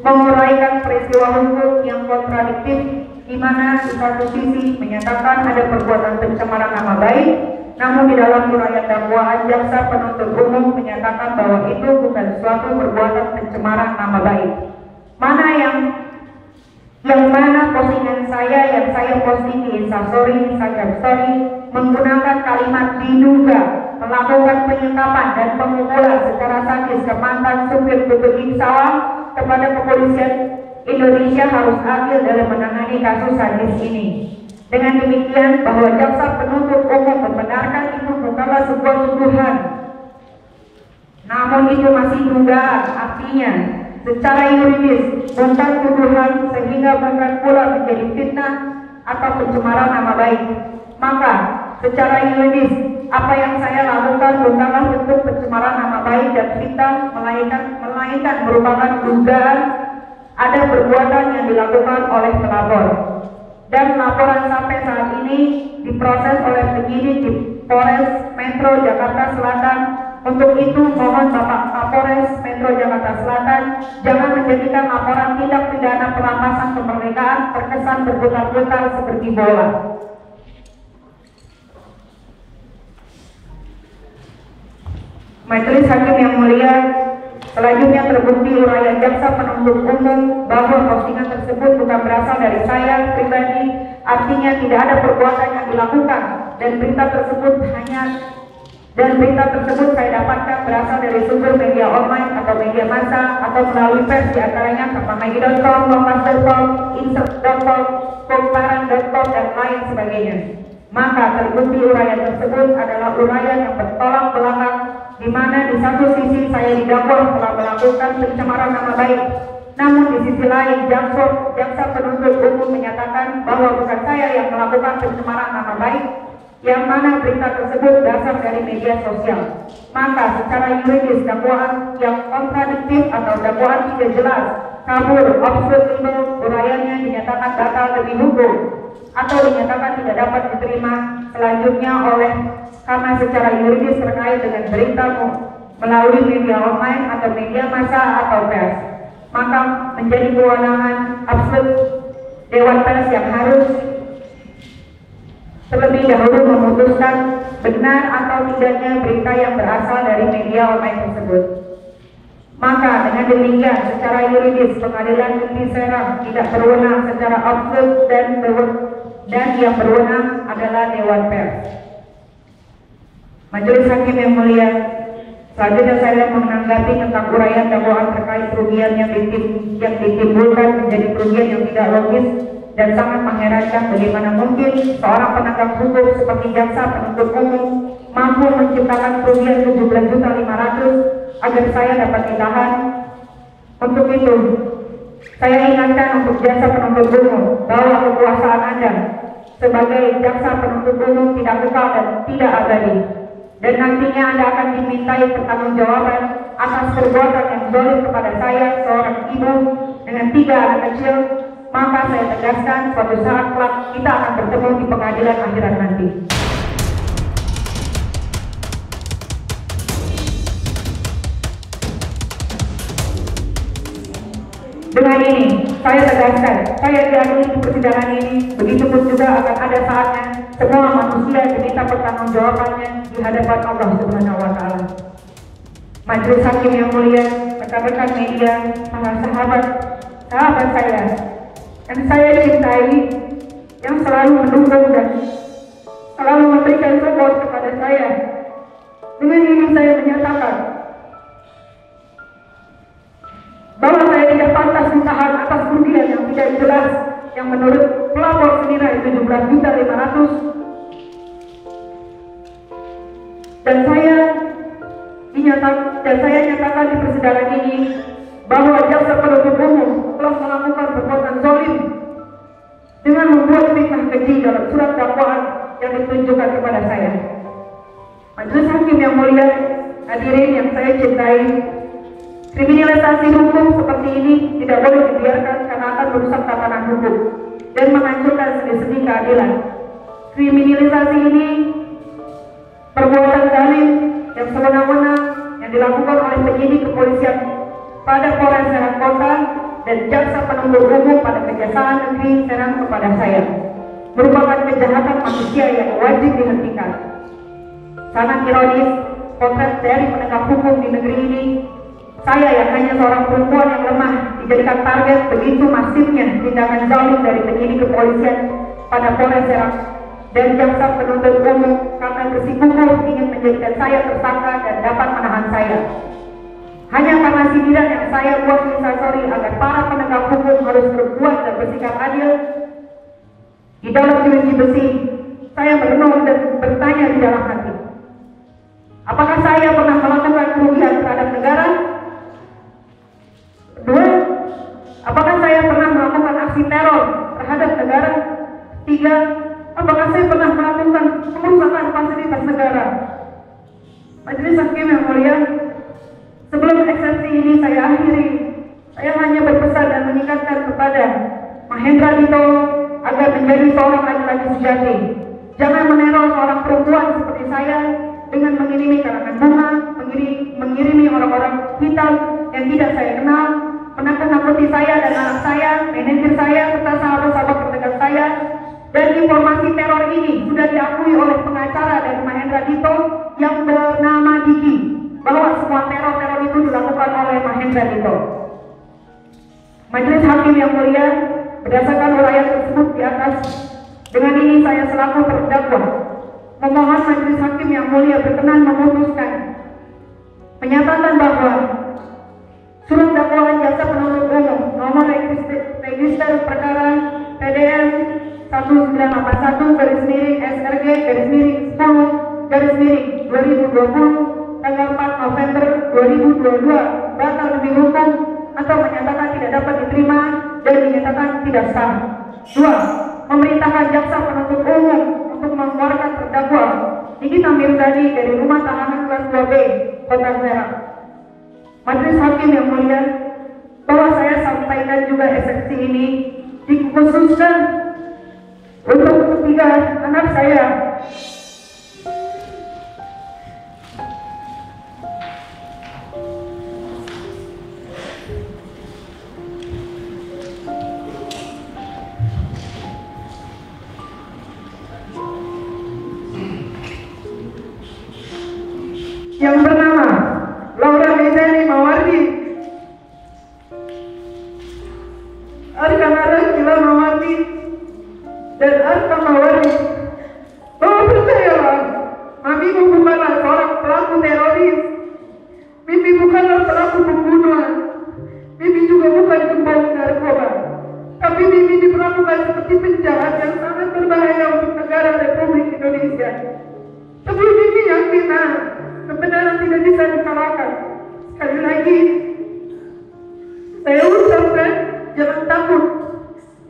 menguraikan peristiwa hukum yang kontradiktif, di mana di satu sisi menyatakan ada perbuatan pencemaran nama baik, namun di dalam uraian dakwaan jaksa penuntut umum menyatakan bahwa itu bukan suatu perbuatan pencemaran nama baik. Yang mana postingan saya yang saya posting di Instagram story menggunakan kalimat diduga melakukan penyekapan dan pemukulan secara sadis ke mantan supir bus sawah kepada kepolisian Indonesia harus adil dalam menangani kasus sadis ini. Dengan demikian bahwa jaksa penuntut umum membenarkan itu bukanlah sebuah tuduhan, namun itu masih dugaan, artinya secara yuridis bukan tuduhan sehingga bukan pula menjadi fitnah atau pencemaran nama baik. Maka secara yuridis apa yang saya lakukan bukanlah bentuk pencemaran nama baik dan fitnah, melainkan merupakan dugaan ada perbuatan yang dilakukan oleh pelapor. Dan laporan sampai saat ini diproses oleh penyidik di Polres Metro Jakarta Selatan. Untuk itu mohon Bapak Kapolres Metro Jakarta Selatan jangan menjadikan laporan tindak pidana perampasan kemerdekaan terkesan berputar-putar seperti bola. Majelis Hakim yang mulia, Selanjutnya terbukti uraian jaksa penuntut umum bahwa postingan tersebut bukan berasal dari saya pribadi, artinya tidak ada perbuatan yang dilakukan dan berita tersebut saya dapatkan berasal dari sumber media online atau media massa atau melalui pers diantaranya kapamagi.com, kompas.com, insert.com, komparan.com dan lain sebagainya. Maka terbukti uraian tersebut adalah uraian yang bertolak belakang, di mana di satu sisi saya didakwa telah melakukan pencemaran nama baik, namun di sisi lain jaksa penuntut umum menyatakan bahwa bukan saya yang melakukan pencemaran nama baik, yang mana berita tersebut berasal dari media sosial. Maka secara yuridis dakwaan yang kontradiktif atau dakwaan tidak jelas, kabur, absurd libel, uraiannya dinyatakan batal demi hukum atau dinyatakan tidak dapat diterima selanjutnya karena secara yuridis terkait dengan berita melalui media online atau media massa atau pers, maka menjadi kewenangan absolut Dewan Pers yang harus terlebih dahulu memutuskan benar atau tidaknya berita yang berasal dari media online tersebut. Maka dengan demikian secara yuridis Pengadilan Negeri Serang tidak berwenang secara absolut dan yang berwenang adalah Dewan Pers. Majelis Hakim yang mulia, selanjutnya saya menanggapi tentang uraian dakwaan terkait kerugian yang ditimbulkan menjadi kerugian yang tidak logis dan sangat mengherankan. Bagaimana mungkin seorang penegak hukum seperti jaksa penuntut umum mampu menciptakan kerugian 17.500.000 agar saya dapat ditahan. Untuk itu, saya ingatkan untuk jaksa penuntut umum bahwa kekuasaan Anda sebagai jaksa penuntut umum tidak kekal dan tidak abadi, dan nantinya Anda akan dimintai pertanggungjawaban atas perbuatan yang zalim kepada saya, seorang ibu dengan 3 anak kecil. Maka saya tegaskan suatu saat kelak kita akan bertemu di pengadilan akhirat nanti. Dengan ini, saya tegaskan, saya diadili di persidangan ini, begitupun juga akan ada saatnya semua manusia diminta pertanggungjawabannya di hadapan Allah Subhanahu wa Ta'ala. Majelis Hakim yang mulia, rekan-rekan media, para sahabat saya yang saya cintai, yang selalu mendukung dan selalu memberikan support kepada saya. Dengan ini saya menyatakan bahwa saya tidak pantas ditahan atas kerugian yang tidak jelas yang menurut pelapor senilai 17.500.000, dan saya nyatakan di persidangan ini bahwa jaksa penuntut umum telah melakukan perbuatan zalim dengan membuat fitnah keji dalam surat dakwaan yang ditunjukkan kepada saya. Majelis Hakim yang mulia, hadirin yang saya cintai, kriminalisasi hukum seperti ini tidak boleh dibiarkan karena akan merusak tatanan hukum dan menghancurkan sendi-sendi keadilan. Kriminalisasi ini perbuatan zalim yang sewenang-wenang yang dilakukan oleh penyidik kepolisian pada Polres Serang Kota dan jaksa penuntut umum pada Kejaksaan Negeri Serang kepada saya merupakan kejahatan manusia yang wajib dihentikan. Sangat ironis, potret dari penegak hukum di negeri ini, saya yang hanya seorang perempuan yang lemah dijadikan target begitu masifnya tindakan zalim dari penyidik kepolisian pada Polres Serang dan jaksa penuntut umum karena bersikukuh ingin menjadikan saya tersangka dan dapat menahan saya. Hanya karena sindiran yang saya buat di instastory agar para penegak hukum harus berbuat dan bersikap adil. Di dalam jeruji besi, saya merenung dan bertanya di dalam hati, apakah saya pernah melakukan kerugian terhadap negara? Kedua, apakah saya pernah melakukan aksi teror terhadap negara? Tiga, apakah saya pernah melakukan perusakan fasilitas negara? Majelis Hakim yang mulia, sebelum eksepsi ini saya akhiri, saya hanya berpesan dan mengingatkan kepada Mahendra Dito agar menjadi seorang laki-laki sejati. Jangan meneror seorang perempuan seperti saya dengan mengirimi karangan bunga, mengirimi orang-orang hitam yang tidak saya kenal, menakut-nakuti saya dan anak saya, manajer saya, serta sahabat-sahabat terdekat saya. Dan informasi teror ini sudah diakui oleh pengacara dari Mahendra Dito yang bernama Diki, bahwa semua teror-teror itu dilakukan oleh Sugiarto. Majelis Hakim yang mulia, berdasarkan uraian tersebut di atas, dengan ini saya selaku terdakwa memohon Majelis Hakim yang mulia berkenan memutuskan menyatakan bahwa surat dakwaan jaksa penuntut umum nomor register perkara PDM 1981/SRG/10/2020 tanggal 4 November 2022 batal demi hukum atau menyatakan tidak dapat diterima dan dinyatakan tidak sah. 2. Memerintahkan jaksa penuntut umum untuk mengeluarkan terdakwa Nikita Mirzani dari rumah tahanan kelas 2B Kota Serang. Majelis Hakim yang mulia, bahwa saya sampaikan juga eksepsi ini dikhususkan untuk ketiga anak saya. Yang bernama Laura Mezani Mawardi, Arkana Rakila Mawardi, dan Arka Mawardi. Bahwa percayalah, Mami bukanlah seorang pelaku teroris, Mimi bukanlah pelaku pembunuhan, Mimi juga bukan gembong narkoba, tapi Mimi diperlakukan seperti penjahat yang sangat berbahaya untuk negara Republik Indonesia. Tapi Mimi yakin kebenaran tidak bisa dikalahkan. Sekali lagi, saya ucapkan jangan takut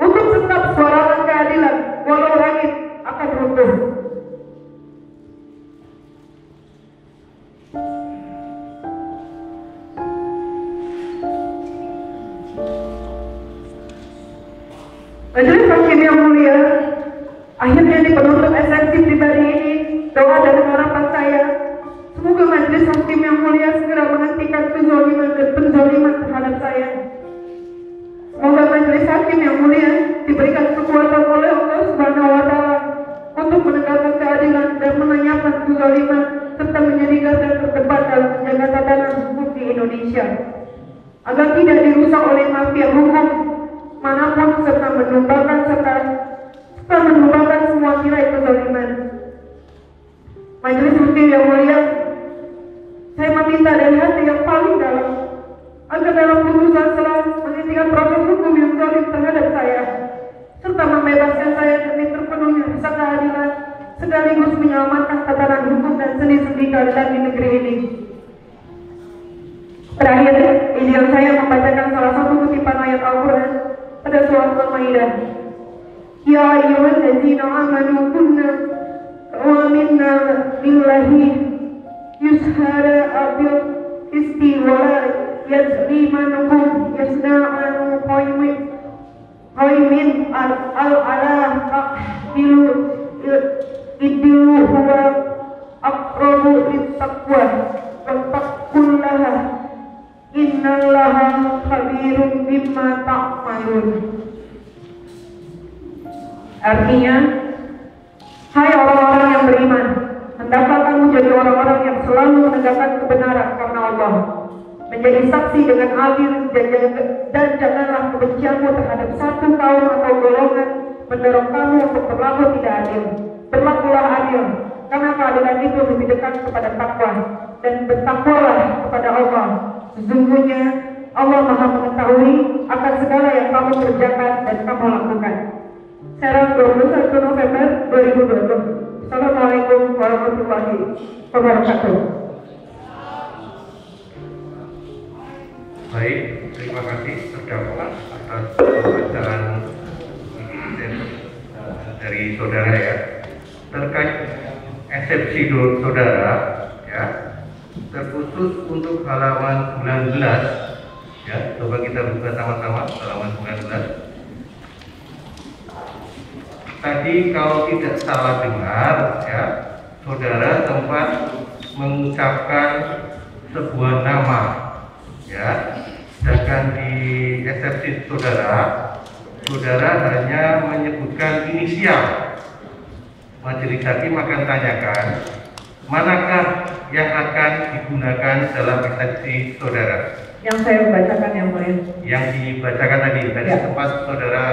untuk tetap suarakan keadilan walau langit akan runtuh. Majelis Hakim yang mulia, akhirnya di penutup eksepsi pribadi ini, doa dan harapan saya, semoga Majelis Hakim yang mulia segera menghentikan kezaliman dan penzaliman terhadap saya. Semoga Majelis Hakim yang mulia diberikan kekuatan oleh Allah Subhanahu wa Ta'ala untuk menegakkan keadilan dan menyayangkan kezaliman serta menjadi garda terdepan dalam menjaga tatanan hukum di Indonesia, agar tidak dirusak oleh mafia hukum manapun serta menumbangkan semua tirai kezaliman. Majelis Hakim yang mulia, saya meminta dari hati yang paling dalam agar dalam putusan telah menghentikan proses hukum yang zalim terhadap saya, serta membebaskan saya demi terpenuhnya rasa keadilan, sekaligus menyelamatkan tatanan hukum dan seni-seni keadilan di negeri ini. Terakhir, izin saya membacakan salah satu kutipan ayat Al-Quran pada surat Al-Maidah. Ya ayyuhallazina amanu kunna qawaminna lillahi yushara abil istiwala yazlimanukum yasna'anu qaymin al-ala bilu idilu huwa aqrabu littaqwa wattaqullaha innallaha khabirun bimma ta'malun. Artinya, hai orang-orang yang beriman, hendaklah kamu jadi orang-orang yang selalu menegakkan kebenaran karena Allah, menjadi saksi dengan adil dan janganlah kebencianmu terhadap satu kaum atau golongan mendorong kamu untuk berlaku tidak adil. Berlakulah adil, karena keadilan itu lebih dekat kepada takwa, dan bertakwalah kepada Allah. Sesungguhnya Allah Maha mengetahui akan segala yang kamu kerjakan dan kamu lakukan. Serang 21 November 2020. Assalamualaikum warahmatullahi wabarakatuh. Baik, terima kasih terdakwa atas pembacaan dari saudara ya. Terkait eksepsi saudara ya, terkhusus untuk halaman 19 ya, coba kita buka sama-sama halaman 19. Tadi kalau tidak salah dengar ya, saudara sempat mengucapkan sebuah nama ya, sedangkan di eksepsi saudara hanya menyebutkan inisial. Majelis Hakim akan tanyakan manakah yang akan digunakan dalam eksepsi saudara. Yang saya bacakan yang mulia. Yang dibacakan tadi Ya. sempat saudara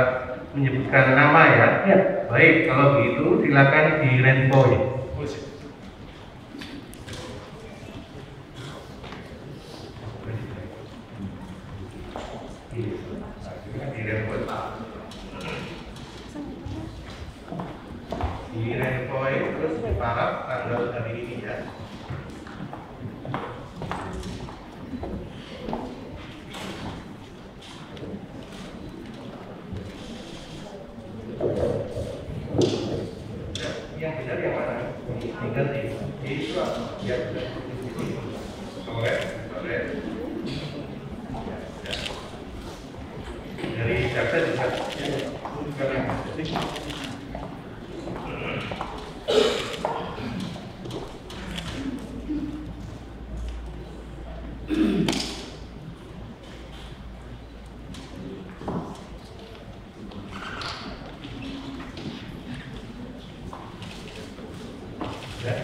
menyebutkan nama ya. Ya. Baik, kalau begitu silakan di Renpoy. Di Renpoy terus diparap tanggal hari ini ya. Yang benar yang mana? Diganti. Itu ya benar. Boleh. Dari jaksa juga.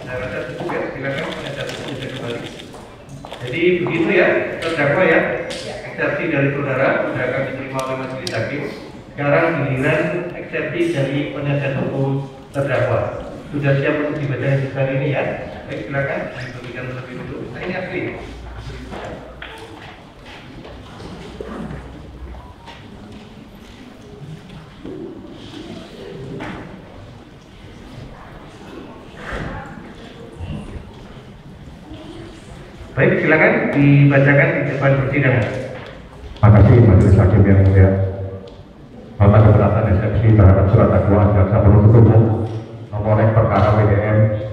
Saya rasa cukup ya, silakan penasihat hukum bisa kembali. Jadi begitu ya, terdakwa ya, eksepsi dari saudara sudah akan diterima oleh majelis hakim. Sekarang giliran eksepsi dari penasihat hukum terdakwa. Sudah siap untuk dibaca kali ini ya? Baik, silakan diberikan terlebih dulu. Nah, ini asli. Baik, silakan dibacakan di depan persidangan. Terima kasih majelis hakim yang mulia. Nota keberatan eksepsi terhadap surat dakwaan jaksa penuntut umum nomor perkara WDM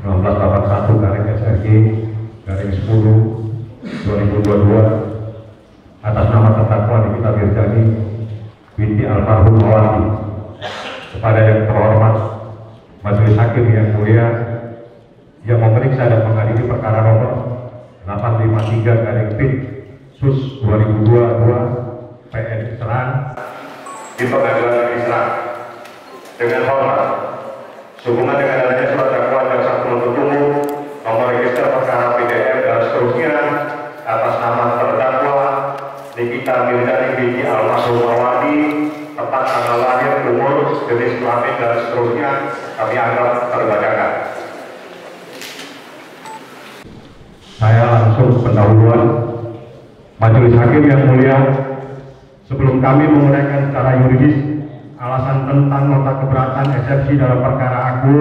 1981/SRG/10/2022 atas nama terdakwa Nikita Mirzani binti almarhum Mawardi. Kepada yang terhormat majelis hakim yang mulia yang memeriksa dan mengadili perkara nomor 853/Pit/Sus/2022 PN Serang di Pengadilan Negeri Serang. Dengan hormat, sehubungan dengan adanya surat dakwaan jaksa penuntut umum nomor register perkara PDM dan seterusnya atas nama terdakwa Nikita Mirzani binti almarhum Mawardi, tepat tanggal lahir, umur, jenis kelamin dan seterusnya kami anggap terbacakan. Saya langsung pendahuluan majelis hakim yang mulia. Sebelum kami menguraikan secara yuridis alasan tentang nota keberatan eksepsi dalam perkara aku,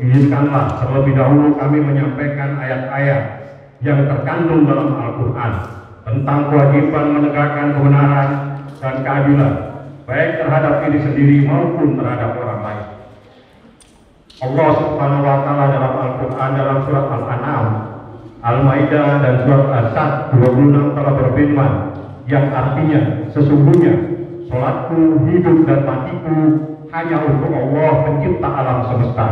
izinkanlah terlebih dahulu kami menyampaikan ayat-ayat yang terkandung dalam Al-Quran tentang kewajiban menegakkan kebenaran dan keadilan baik terhadap diri sendiri maupun terhadap orang lain. Allah Subhanahu wa Ta'ala dalam Al-Quran dalam surat Al-An'am, Al-Maidah dan surat As-Sad 26 telah berfirman yang artinya sesungguhnya sholatku, hidup dan matiku hanya untuk Allah pencipta alam semesta.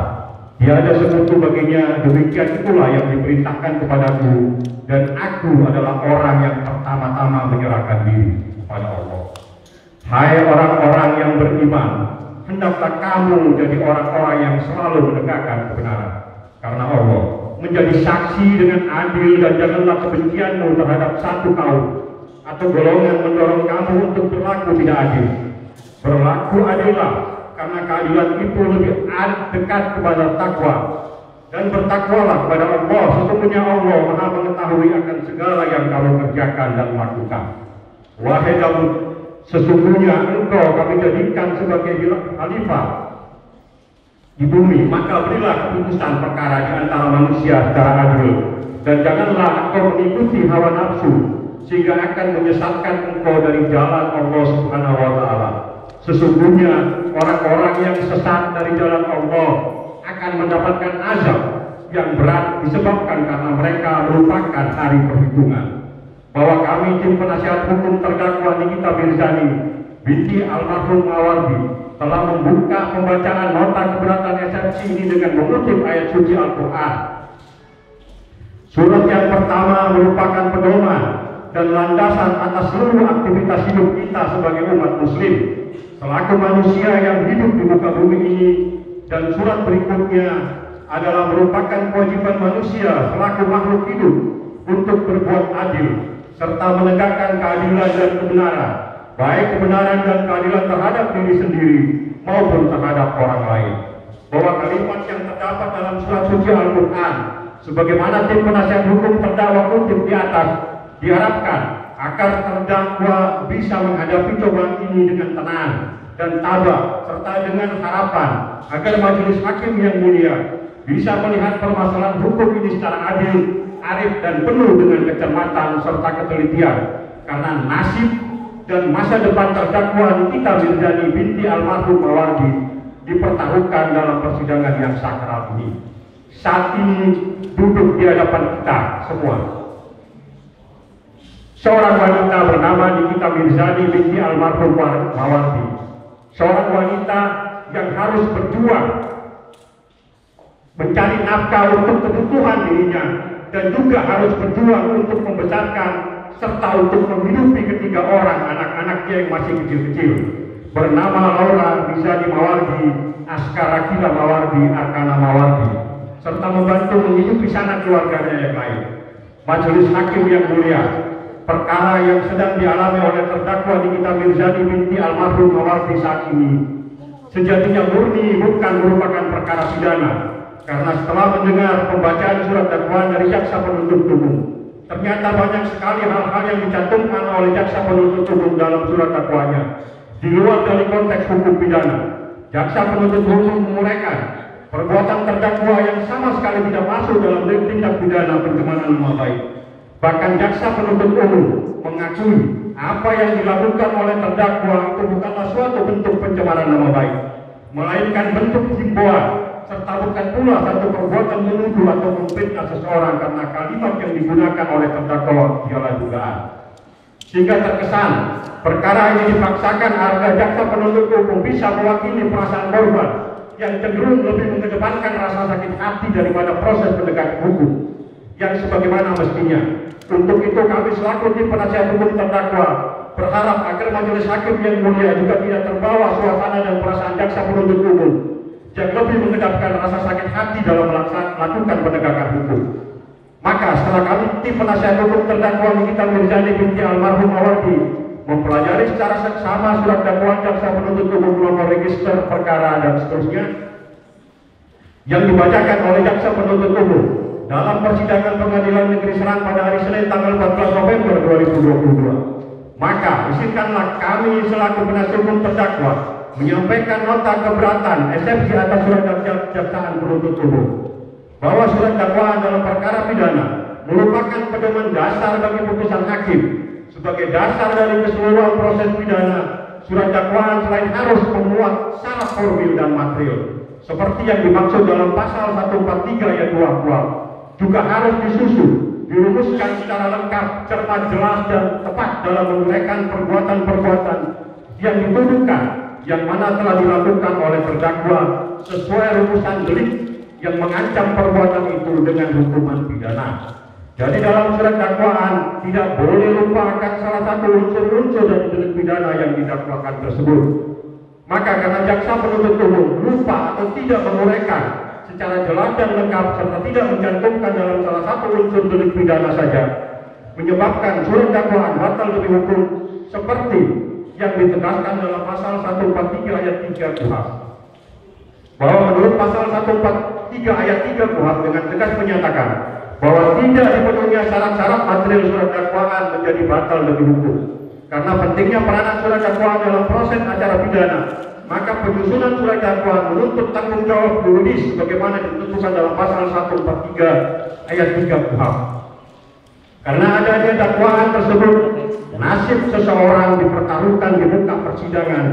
Tiada sekutu baginya, demikian itulah yang diperintahkan kepadaku dan aku adalah orang yang pertama-tama menyerahkan diri kepada Allah. Hai orang-orang yang beriman, hendaklah kamu jadi orang-orang yang selalu menegakkan kebenaran karena Allah menjadi saksi dengan adil, dan janganlah kebencianmu terhadap satu kaum atau golongan mendorong kamu untuk berlaku tidak adil. Berlaku adillah, karena keadilan itu lebih dekat kepada takwa, dan bertakwalah kepada Allah. Sesungguhnya Allah Maha mengetahui akan segala yang kamu kerjakan dan lakukan. Wahai Daud, sesungguhnya engkau kami jadikan sebagai khalifah di bumi, maka berilah keputusan perkara di antara manusia secara adil, dan janganlah engkau mengikuti hawa nafsu sehingga akan menyesatkan engkau dari jalan Allah Subhanahu wa Ta'ala. Sesungguhnya orang-orang yang sesat dari jalan Allah akan mendapatkan azab yang berat disebabkan karena mereka merupakan hari perhitungan. Bahwa kami tim penasihat hukum terdakwa Nikita Mirzani binti almarhum Mawardi telah membuka pembacaan nota keberatan eksepsi ini dengan mengutip ayat suci Al-Quran. Surat yang pertama merupakan pedoman dan landasan atas seluruh aktivitas hidup kita sebagai umat muslim selaku manusia yang hidup di muka bumi ini, dan surat berikutnya adalah merupakan kewajiban manusia selaku makhluk hidup untuk berbuat adil serta menegakkan keadilan dan kebenaran, baik kebenaran dan keadilan terhadap diri sendiri maupun terhadap orang lain. Bahwa kalimat yang terdapat dalam surat suci Al-Quran, sebagaimana tim penasihat hukum terdakwa kutip di atas, diharapkan agar terdakwa bisa menghadapi cobaan ini dengan tenang dan tabah, serta dengan harapan agar majelis hakim yang mulia bisa melihat permasalahan hukum ini secara adil, arif dan penuh dengan kecermatan serta ketelitian, karena nasib dan masa depan terdakwa Nikita Mirzani binti almarhum Mawardi dipertaruhkan dalam persidangan yang sakral ini. Saat ini duduk di hadapan kita semua seorang wanita bernama Nikita Mirzani binti almarhum Mawardi, seorang wanita yang harus berjuang mencari nafkah untuk kebutuhan dirinya dan juga harus berjuang untuk membesarkan serta untuk menghidupi ketiga orang anak-anaknya yang masih kecil-kecil, bernama Laura Rizani Mawardi, Askara Kila Mawardi, Arkana Mawardi, serta membantu menghidupi sanak keluarganya yang lain. Majelis hakim yang mulia, perkara yang sedang dialami oleh terdakwa Nikita Mirzani binti almarhum Mawardi saat ini sejatinya murni bukan merupakan perkara pidana, karena setelah mendengar pembacaan surat dakwaan dari jaksa penuntut umum, ternyata banyak sekali hal-hal yang dicantumkan oleh jaksa penuntut umum dalam surat dakwaannya di luar dari konteks hukum pidana. Jaksa penuntut umum menguraikan perbuatan terdakwa yang sama sekali tidak masuk dalam tindak pidana pencemaran nama baik. Bahkan jaksa penuntut umum mengakui apa yang dilakukan oleh terdakwa itu bukanlah suatu bentuk pencemaran nama baik, melainkan bentuk himbauan, serta bukan pula satu perbuatan menuduh atau memfitnah seseorang, karena kalimat yang digunakan oleh terdakwa ialah dugaan. Sehingga terkesan perkara ini dipaksakan agar jaksa penuntut umum bisa mewakili perasaan korban yang cenderung lebih mengedepankan rasa sakit hati daripada proses penegakan hukum yang sebagaimana mestinya. Untuk itu kami selaku tim penasihat hukum terdakwa berharap agar majelis hakim yang mulia juga tidak terbawa suasana dan perasaan jaksa penuntut umum yang lebih mengedepankan rasa sakit hati dalam melakukan penegakan hukum. Maka setelah kami tim penasihat hukum terdakwa Nikita Mirzani binti almarhum Mawardi mempelajari secara seksama surat dakwaan jaksa penuntut umum, nomor register perkara dan seterusnya yang dibacakan oleh jaksa penuntut umum dalam persidangan Pengadilan Negeri Serang pada hari Senin tanggal 14 November 2022, maka izinkanlah kami selaku penasihat hukum terdakwa menyampaikan nota keberatan eksepsi atas surat dakwaan penuntut umum bahwa surat dakwaan dalam perkara pidana merupakan pedoman dasar bagi putusan hakim. Sebagai dasar dari keseluruhan proses pidana, surat dakwaan selain harus memuat syarat formil dan material seperti yang dimaksud dalam pasal 143 ayat 2 juga harus disusun, dirumuskan secara lengkap, cermat, jelas dan tepat dalam menguraikan perbuatan-perbuatan yang dituduhkan yang mana telah dilakukan oleh terdakwa sesuai rumusan delik yang mengancam perbuatan itu dengan hukuman pidana. Jadi dalam surat dakwaan tidak boleh lupa akan salah satu unsur-unsur dari delik pidana yang didakwakan tersebut. Maka karena jaksa penuntut umum lupa atau tidak menguraikan secara jelas dan lengkap serta tidak mencantumkan dalam salah satu unsur delik pidana saja, menyebabkan surat dakwaan batal demi hukum seperti yang ditegaskan dalam pasal 143 ayat 3 KUHP. Bahwa menurut pasal 143 ayat 3 KUHP dengan tegas menyatakan bahwa tidak dipenuhi syarat-syarat material surat dakwaan menjadi batal demi hukum. Karena pentingnya peranan surat dakwaan dalam proses acara pidana, maka penyusunan surat dakwaan menuntut tanggung jawab yuridis sebagaimana ditentukan dalam pasal 143 ayat 3 KUHP. Karena adanya dakwaan tersebut, nasib seseorang dipertaruhkan di muka persidangan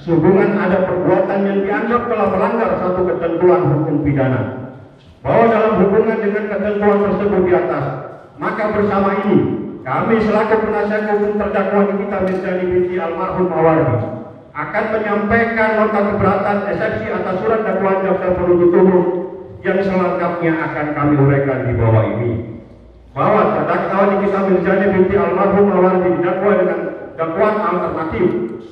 sehubungan ada perbuatan yang dianggap telah melanggar satu ketentuan hukum pidana. Bahwa dalam hubungan dengan ketentuan tersebut di atas, maka bersama ini kami selaku penasihat hukum terdakwa Nikita Mirzani binti almarhum Mawardi akan menyampaikan nota keberatan eksepsi atas surat dakwaan jaksa penuntut umum yang selengkapnya akan kami uraikan di bawah ini. Bahwa terdakwa Nikita Mirzani binti almarhum Mawardi didakwa dengan dakwaan alternatif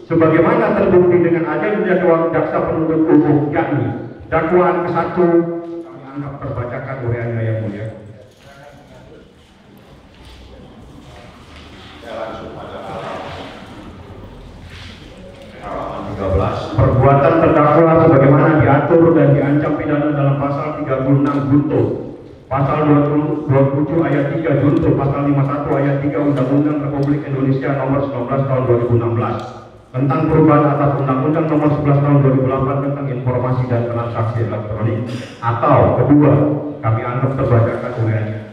sebagaimana terbukti dengan adanya dakwaan jaksa penuntut umum, yakni dakwaan ke-1 kami anggap terbacakan uraiannya yang mulia. diatur dan diancam pidana dalam pasal 36 junto, pasal 27 ayat 3 junto, pasal 51 ayat 3 Undang-Undang Republik Indonesia nomor 19 tahun 2016 tentang perubahan atas Undang-Undang nomor 11 tahun 2008 tentang informasi dan transaksi elektronik, atau kedua, kami anggap terbacakan uraiannya.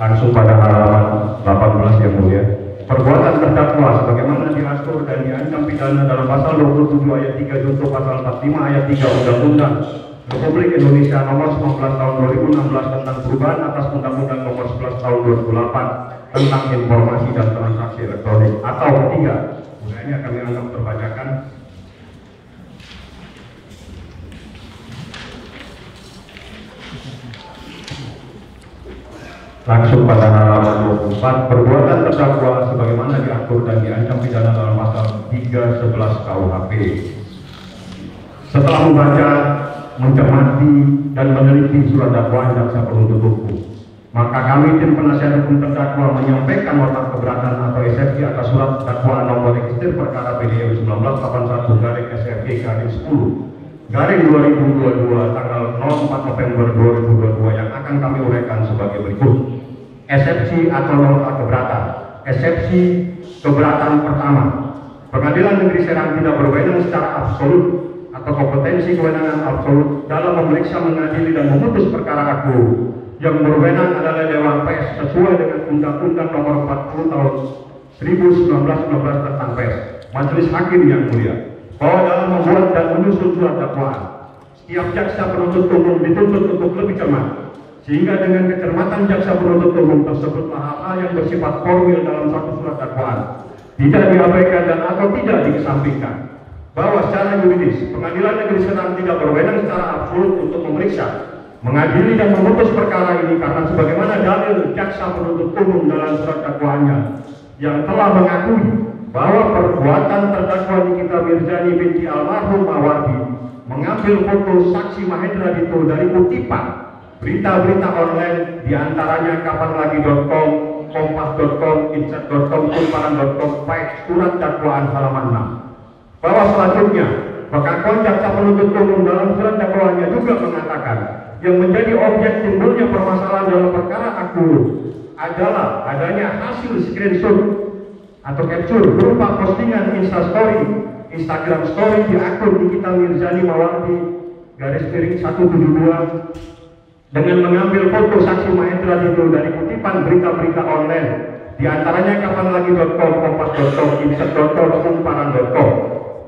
Langsung pada halaman 18 yang mulia. Perbuatan terdakwa sebagaimana diatur dan diancam pidana dalam pasal 27 ayat 3 junto pasal 45 ayat 3 Undang-Undang Republik Indonesia nomor 19 tahun 2016 tentang perubahan atas Undang-Undang nomor 11 tahun 2008 tentang informasi dan transaksi elektronik, atau ketiga, uraiannya kami anggap terbacakan. Langsung pada halaman 24, perbuatan terdakwa sebagaimana diatur dan diancam pidana dalam pasal 311 KUHP. Setelah membaca, mencermati, dan meneliti surat dakwaan jaksa penuntut umum, maka kami tim penasihat hukum terdakwa menyampaikan nota keberatan atau eksepsi atas surat dakwaan nomor register perkara PDM 1981-SFG-10/2022 tanggal 04 November 2022 yang akan kami uraikan sebagai berikut. Eksepsi atau nota keberatan. Eksepsi keberatan pertama, Pengadilan Negeri Serang tidak berwenang secara absolut atau kompetensi kewenangan absolut dalam memeriksa, mengadili, dan memutus perkara aku. Yang berwenang adalah Dewan Pers sesuai dengan Undang-Undang Nomor 40 Tahun 1919 tentang Pers. Majelis Hakim yang mulia, bahwa dalam membuat dan menyusun surat dakwaan, setiap jaksa penuntut umum dituntut untuk lebih cermat, sehingga dengan kecermatan jaksa penuntut umum tersebutlah hal-hal yang bersifat formil dalam satu surat dakwaan tidak diabaikan dan atau tidak dikesampingkan. Bahwa secara yuridis, Pengadilan Negeri Serang tidak berwenang secara absolut untuk memeriksa, mengadili, dan memutus perkara ini karena sebagaimana dalil jaksa penuntut umum dalam surat dakwaannya yang telah mengakui bahwa perbuatan terdakwa Nikita Mirzani binti almarhum Mawardi mengambil foto saksi Mahendra Dito dari kutipan berita-berita online diantaranya kapanlagi.com, kompas.com, insight.com, kumparan.com, baik surat dakwaan halaman 6. Bahwa selanjutnya, pengakuan jaksa penuntut umum dalam surat dakwaannya juga mengatakan yang menjadi objek timbulnya permasalahan dalam perkara aku adalah adanya hasil screenshot atau capture berupa postingan Instagram story di akun Nikita Mirzani Mawardi _172 dengan mengambil foto saksi Mahendra Dito dari kutipan berita-berita online diantaranya kapanlagi.com, kompas.com, insight.com, kumparan.com.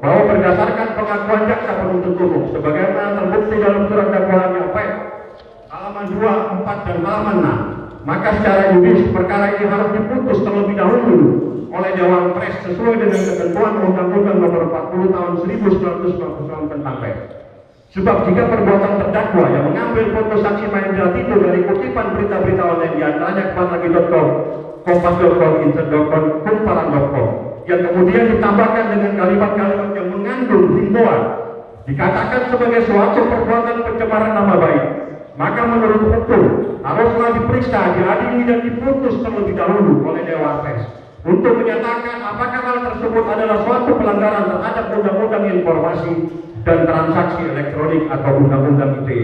Bahwa berdasarkan pengakuan jaksa penuntut umum sebagaimana terbukti dalam surat dakwaan yang baik halaman 2, 4, dan halaman 6, maka secara yuridis perkara ini harus diputus terlebih dahulu oleh Dewan Pers sesuai dengan ketentuan Undang-Undang Nomor 40 Tahun 1999 tentang Pers. Sebab jika perbuatan terdakwa yang mengambil foto saksi Mahendra Dito dari kutipan berita-berita online diantaranya kapanlagi.com, kompas.com, insight.com, kumparan.com, yang kemudian ditambahkan dengan kalimat-kalimat yang mengandung himbauan dikatakan sebagai suatu perbuatan pencemaran nama baik, maka menurut hukum haruslah diperiksa, diadili, dan diputus terlebih dahulu oleh Dewan Pers untuk menyatakan apakah hal tersebut adalah suatu pelanggaran terhadap Undang-Undang Informasi dan Transaksi Elektronik atau Undang-Undang ITE.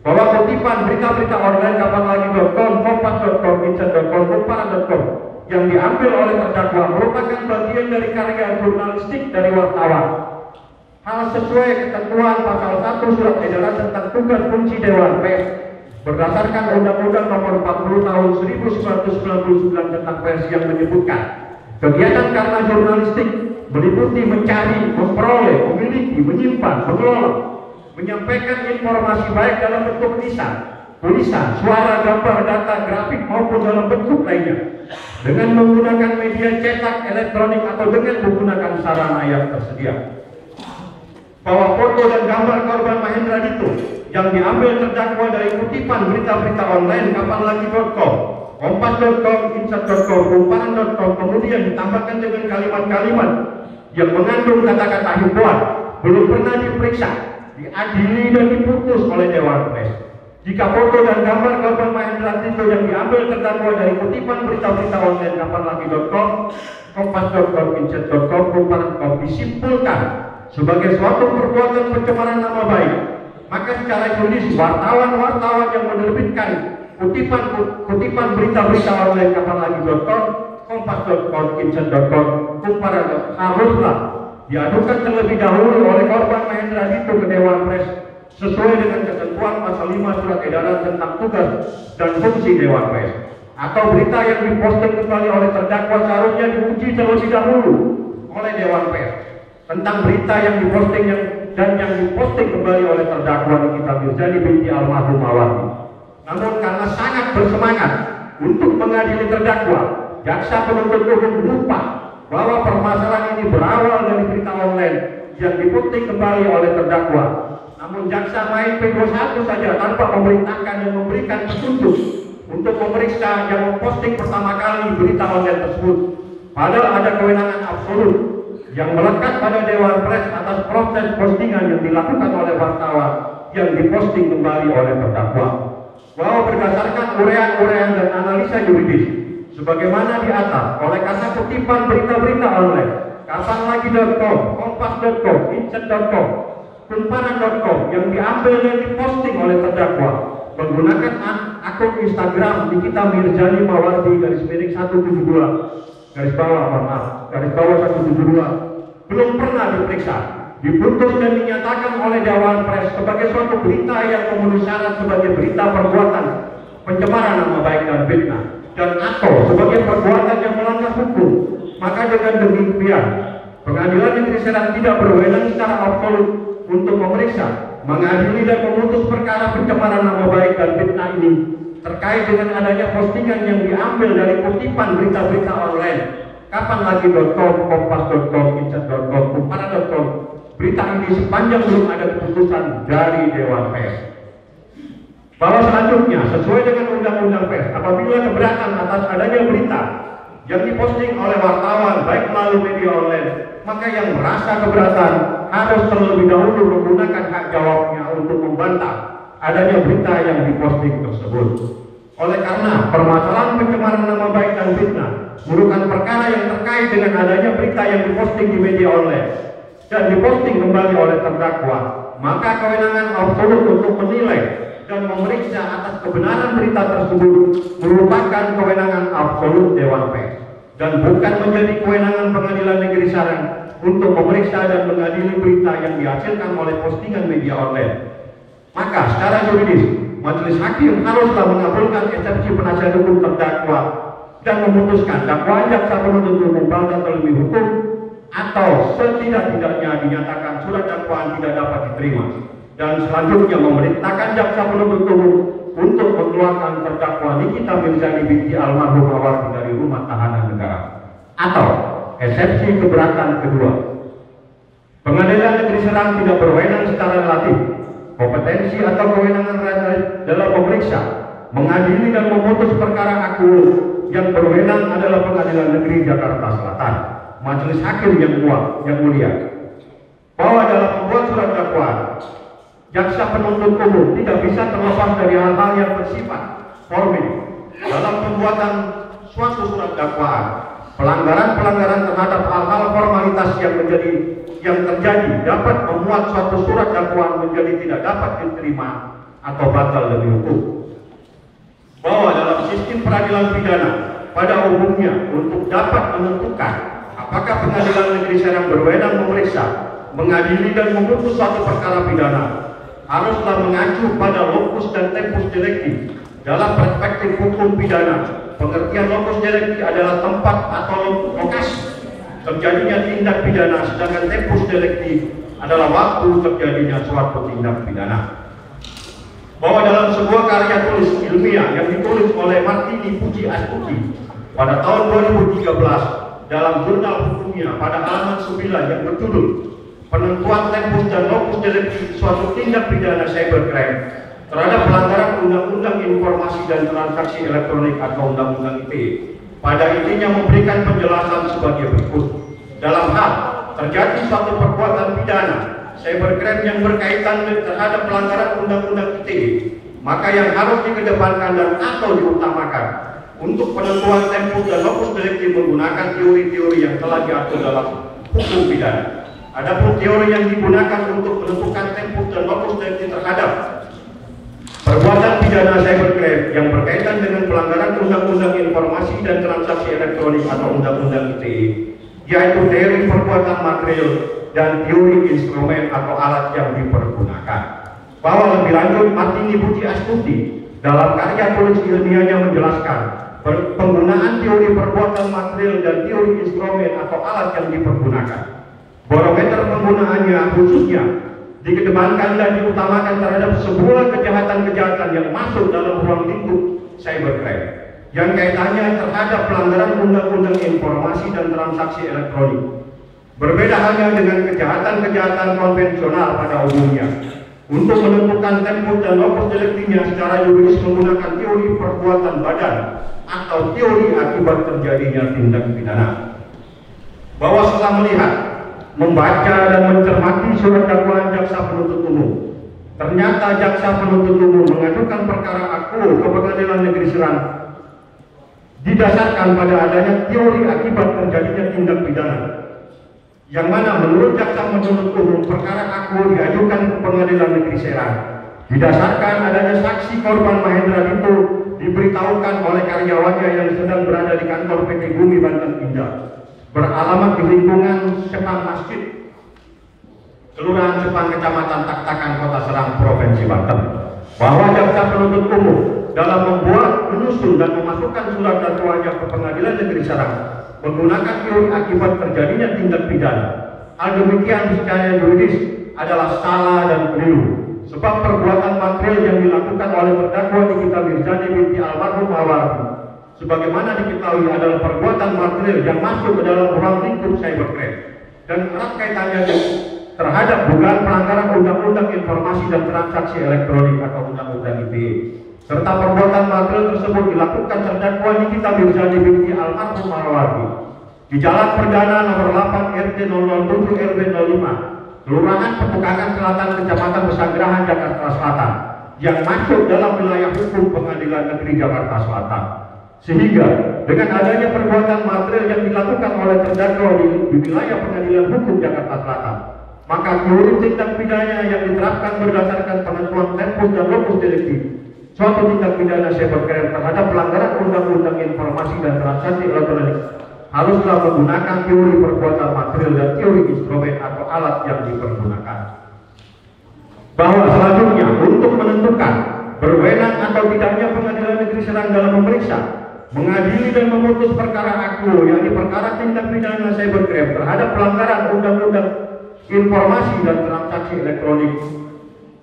Bahwa kutipan berita-berita online kapanlagi.com, kompas.com, insight.com, kumparan.com yang diambil oleh terdakwa merupakan bagian dari karya jurnalistik dari wartawan. Hal sesuai ketentuan pasal 1 surat edaran tentang tugas fungsi Dewan Pers berdasarkan Undang-Undang Nomor 40 Tahun 1999 tentang Pers yang menyebutkan kegiatan karya jurnalistik meliputi mencari, memperoleh, memiliki, menyimpan, mengelola, menyampaikan informasi baik dalam bentuk tulisan, suara, gambar, data, grafik maupun dalam bentuk lainnya dengan menggunakan media cetak, elektronik, atau dengan menggunakan sarana yang tersedia. Bahwa foto dan gambar korban Mahendra Dito yang diambil terdakwa dari kutipan berita-berita online kapanlagi.com, kompas.com, insight.com, kumparan.com kemudian ditambahkan dengan kalimat-kalimat yang mengandung kata-kata himbauan belum pernah diperiksa, diadili, dan diputus oleh Dewan Pers. Jika foto dan gambar korban Mahendra Tito yang diambil terdakwa dari kutipan berita-berita online kapanlagi.com, kompas.com, incet.com, kumparan.com disimpulkan sebagai suatu perbuatan pencemaran nama baik, maka secara juridis wartawan-wartawan yang menerbitkan kutipan berita-berita online kapanlagi.com, kompas.com, incet.com, kumparan.com haruslah diadukan terlebih dahulu oleh korban Mahendra Tito ke Dewan Pers sesuai dengan ketentuan pasal 5 Surat Edaran tentang tugas dan fungsi Dewan Pers. Atau berita yang diposting kembali oleh terdakwa seharusnya diuji terlebih dahulu oleh Dewan Pers tentang berita yang diposting yang diposting kembali oleh terdakwa Nikita Mirzani binti almarhum Mawardi. Namun karena sangat bersemangat untuk mengadili terdakwa, jaksa penuntut umum lupa bahwa permasalahan ini berawal dari berita online yang diposting kembali oleh terdakwa. Namun jaksa main P21 saja tanpa memerintahkan dan memberikan petunjuk untuk memeriksa yang memposting pertama kali berita online tersebut. Padahal ada kewenangan absolut yang melekat pada Dewan Pers atas proses postingan yang dilakukan oleh wartawan yang diposting kembali oleh terdakwa. Bahwa berdasarkan uraian-uraian dan analisa juridis sebagaimana di atas, oleh karena kutipan berita-berita online kapanlagi.com, kompas.com, incet.com, kumparan.com yang diambil dan diposting oleh terdakwa menggunakan akun Instagram Nikita Mirzani Mawardi _172 _172 belum pernah diperiksa, diputus dan dinyatakan oleh Dewan Pers sebagai suatu berita yang memenuhi syarat sebagai berita perbuatan pencemaran nama baik dan fitnah dan atau sebagai perbuatan yang melanggar hukum. Maka dengan demikian Pengadilan Negeri Serang tidak berwenang secara absolut untuk memeriksa, mengadili dan memutus perkara pencemaran nama baik dan fitnah ini terkait dengan adanya postingan yang diambil dari kutipan berita-berita online kapanlagi.com, kompas.com, incet.com, kumparan.com. Berita ini sepanjang belum ada keputusan dari Dewan Pers. Bahwa selanjutnya sesuai dengan Undang-Undang Pers, apabila keberatan atas adanya berita yang diposting oleh wartawan baik melalui media online, maka yang merasa keberatan harus terlebih dahulu menggunakan hak jawabnya untuk membantah adanya berita yang diposting tersebut. Oleh karena permasalahan pencemaran nama baik dan fitnah merupakan perkara yang terkait dengan adanya berita yang diposting di media online dan diposting kembali oleh terdakwa, maka kewenangan absolut untuk menilai dan memeriksa atas kebenaran berita tersebut merupakan kewenangan absolut Dewan Pers dan bukan menjadi kewenangan Pengadilan Negeri Serang untuk memeriksa dan mengadili berita yang dihasilkan oleh postingan media online. Maka secara juridis majelis hakim haruslah mengabulkan eksepsi penasihat hukum terdakwa dan memutuskan dakwaan jaksa penuntut umum batal terlebih hukum atau setidak-tidaknya dinyatakan surat dakwaan tidak dapat diterima, dan selanjutnya memerintahkan jaksa penuntut umum untuk mengeluarkan terdakwa Nikita Mirzani binti almarhum Mawardi dari rumah tahanan negara. Atau eksepsi keberatan kedua, Pengadilan Negeri Serang tidak berwenang secara relatif, kompetensi atau kewenangan dalam memeriksa, mengadili dan memutus perkara akul. Yang berwenang adalah Pengadilan Negeri Jakarta Selatan, majelis hakim yang mulia. Bahwa dalam membuat surat dakwaan, jaksa penuntut umum tidak bisa terlepas dari hal-hal yang bersifat formil dalam pembuatan suatu surat dakwaan. Pelanggaran-pelanggaran terhadap hal-hal formalitas yang terjadi dapat memuat suatu surat dakwaan menjadi tidak dapat diterima atau batal demi hukum. Bahwa dalam sistem peradilan pidana pada umumnya untuk dapat menentukan apakah Pengadilan Negeri Serang berwenang memeriksa, mengadili dan memutus suatu perkara pidana haruslah mengacu pada lokus dan tempus delicti. Dalam perspektif hukum pidana, pengertian lokus delicti adalah tempat atau lokasi terjadinya tindak pidana, sedangkan tempus delicti adalah waktu terjadinya suatu tindak pidana. Bahwa dalam sebuah karya tulis ilmiah yang ditulis oleh Martini Puji Astuti pada tahun 2013 dalam jurnal hukumnya pada halaman 9 yang berjudul Penentuan Tempus dan Lokus Delicti Suatu Tindak Pidana Cybercrime terhadap pelanggaran Undang-Undang Informasi dan Transaksi Elektronik atau Undang-Undang ITE, pada intinya memberikan penjelasan sebagai berikut. Dalam hal terjadi suatu perbuatan pidana cybercrime yang berkaitan terhadap pelanggaran Undang-Undang ITE, maka yang harus dikedepankan dan atau diutamakan untuk penentuan tempus dan locus delicti menggunakan teori-teori yang telah diatur dalam hukum pidana. Adapun teori yang digunakan untuk menentukan tempus dan locus delicti terhadap perbuatan pidana cybercrime yang berkaitan dengan pelanggaran Undang-Undang Informasi dan Transaksi Elektronik atau Undang-Undang ITE, yaitu teori perbuatan material dan teori instrumen atau alat yang dipergunakan. Bahwa lebih lanjut, Martini Buci Astuti dalam karya tulis ilmiahnya menjelaskan penggunaan teori perbuatan material dan teori instrumen atau alat yang dipergunakan. Barometer penggunaannya khususnya dikedepankan dan diutamakan terhadap sebuah kejahatan-kejahatan yang masuk dalam ruang lingkup cybercrime yang kaitannya terhadap pelanggaran Undang-Undang Informasi dan Transaksi Elektronik. Berbeda halnya dengan kejahatan-kejahatan konvensional pada umumnya. Untuk menentukan tempus dan locus delictinya secara yuridis menggunakan teori perbuatan badan atau teori akibat terjadinya tindak pidana. Bahwa setelah melihat, membaca dan mencermati surat dakwaan jaksa penuntut umum, ternyata jaksa penuntut umum mengajukan perkara akuo ke Pengadilan Negeri Serang didasarkan pada adanya teori akibat terjadinya tindak pidana, yang mana menurut jaksa penuntut umum perkara akuo diajukan ke Pengadilan Negeri Serang didasarkan adanya saksi korban Mahendra Dito diberitahukan oleh karyawannya yang sedang berada di kantor PT Bumi Banten Indah, beralamat di lingkungan Cepang Masjid, Kelurahan Cepang, Kecamatan Taktakan, Kota Serang, Provinsi Banten, bahwa jaksa penuntut umum dalam membuat, menyusun dan memasukkan surat dakwaannya ke Pengadilan Negeri Serang menggunakan teori akibat terjadinya tindak pidana. Hal demikian secara yuridis adalah salah dan keliru, sebab perbuatan material yang dilakukan oleh terdakwa Nikita Mirzani binti almarhum Mawardi sebagaimana diketahui adalah perbuatan material yang masuk ke dalam ruang lingkup cybercrime dan erat kaitannya terhadap dugaan pelanggaran Undang-Undang Informasi dan Transaksi Elektronik atau Undang-Undang ITE, serta perbuatan material tersebut dilakukan terdakwa Nikita Mirzani binti almarhum Mawardi di Jalan Perdana nomor 8 RT 007 RW 05 Kelurahan Petukangan Selatan, Kecamatan Pesanggerahan, Jakarta Selatan, yang masuk dalam wilayah hukum Pengadilan Negeri Jakarta Selatan. Sehingga dengan adanya perbuatan material yang dilakukan oleh terdakwa di wilayah Pengadilan Hukum Jakarta Selatan, maka teori tindak pidana yang diterapkan berdasarkan penentuan tempus dan locus delicti suatu tindak pidana cybercrime terhadap pelanggaran Undang-Undang Informasi dan Transaksi Elektronik haruslah menggunakan teori perbuatan material dan teori instrumen atau alat yang dipergunakan. Bahwa selanjutnya untuk menentukan berwenang atau tidaknya Pengadilan Negeri Serang dalam memeriksa, mengadili dan memutus perkara akuo, yakni perkara tindak pidana cybercrime terhadap pelanggaran Undang-Undang Informasi dan Transaksi Elektronik,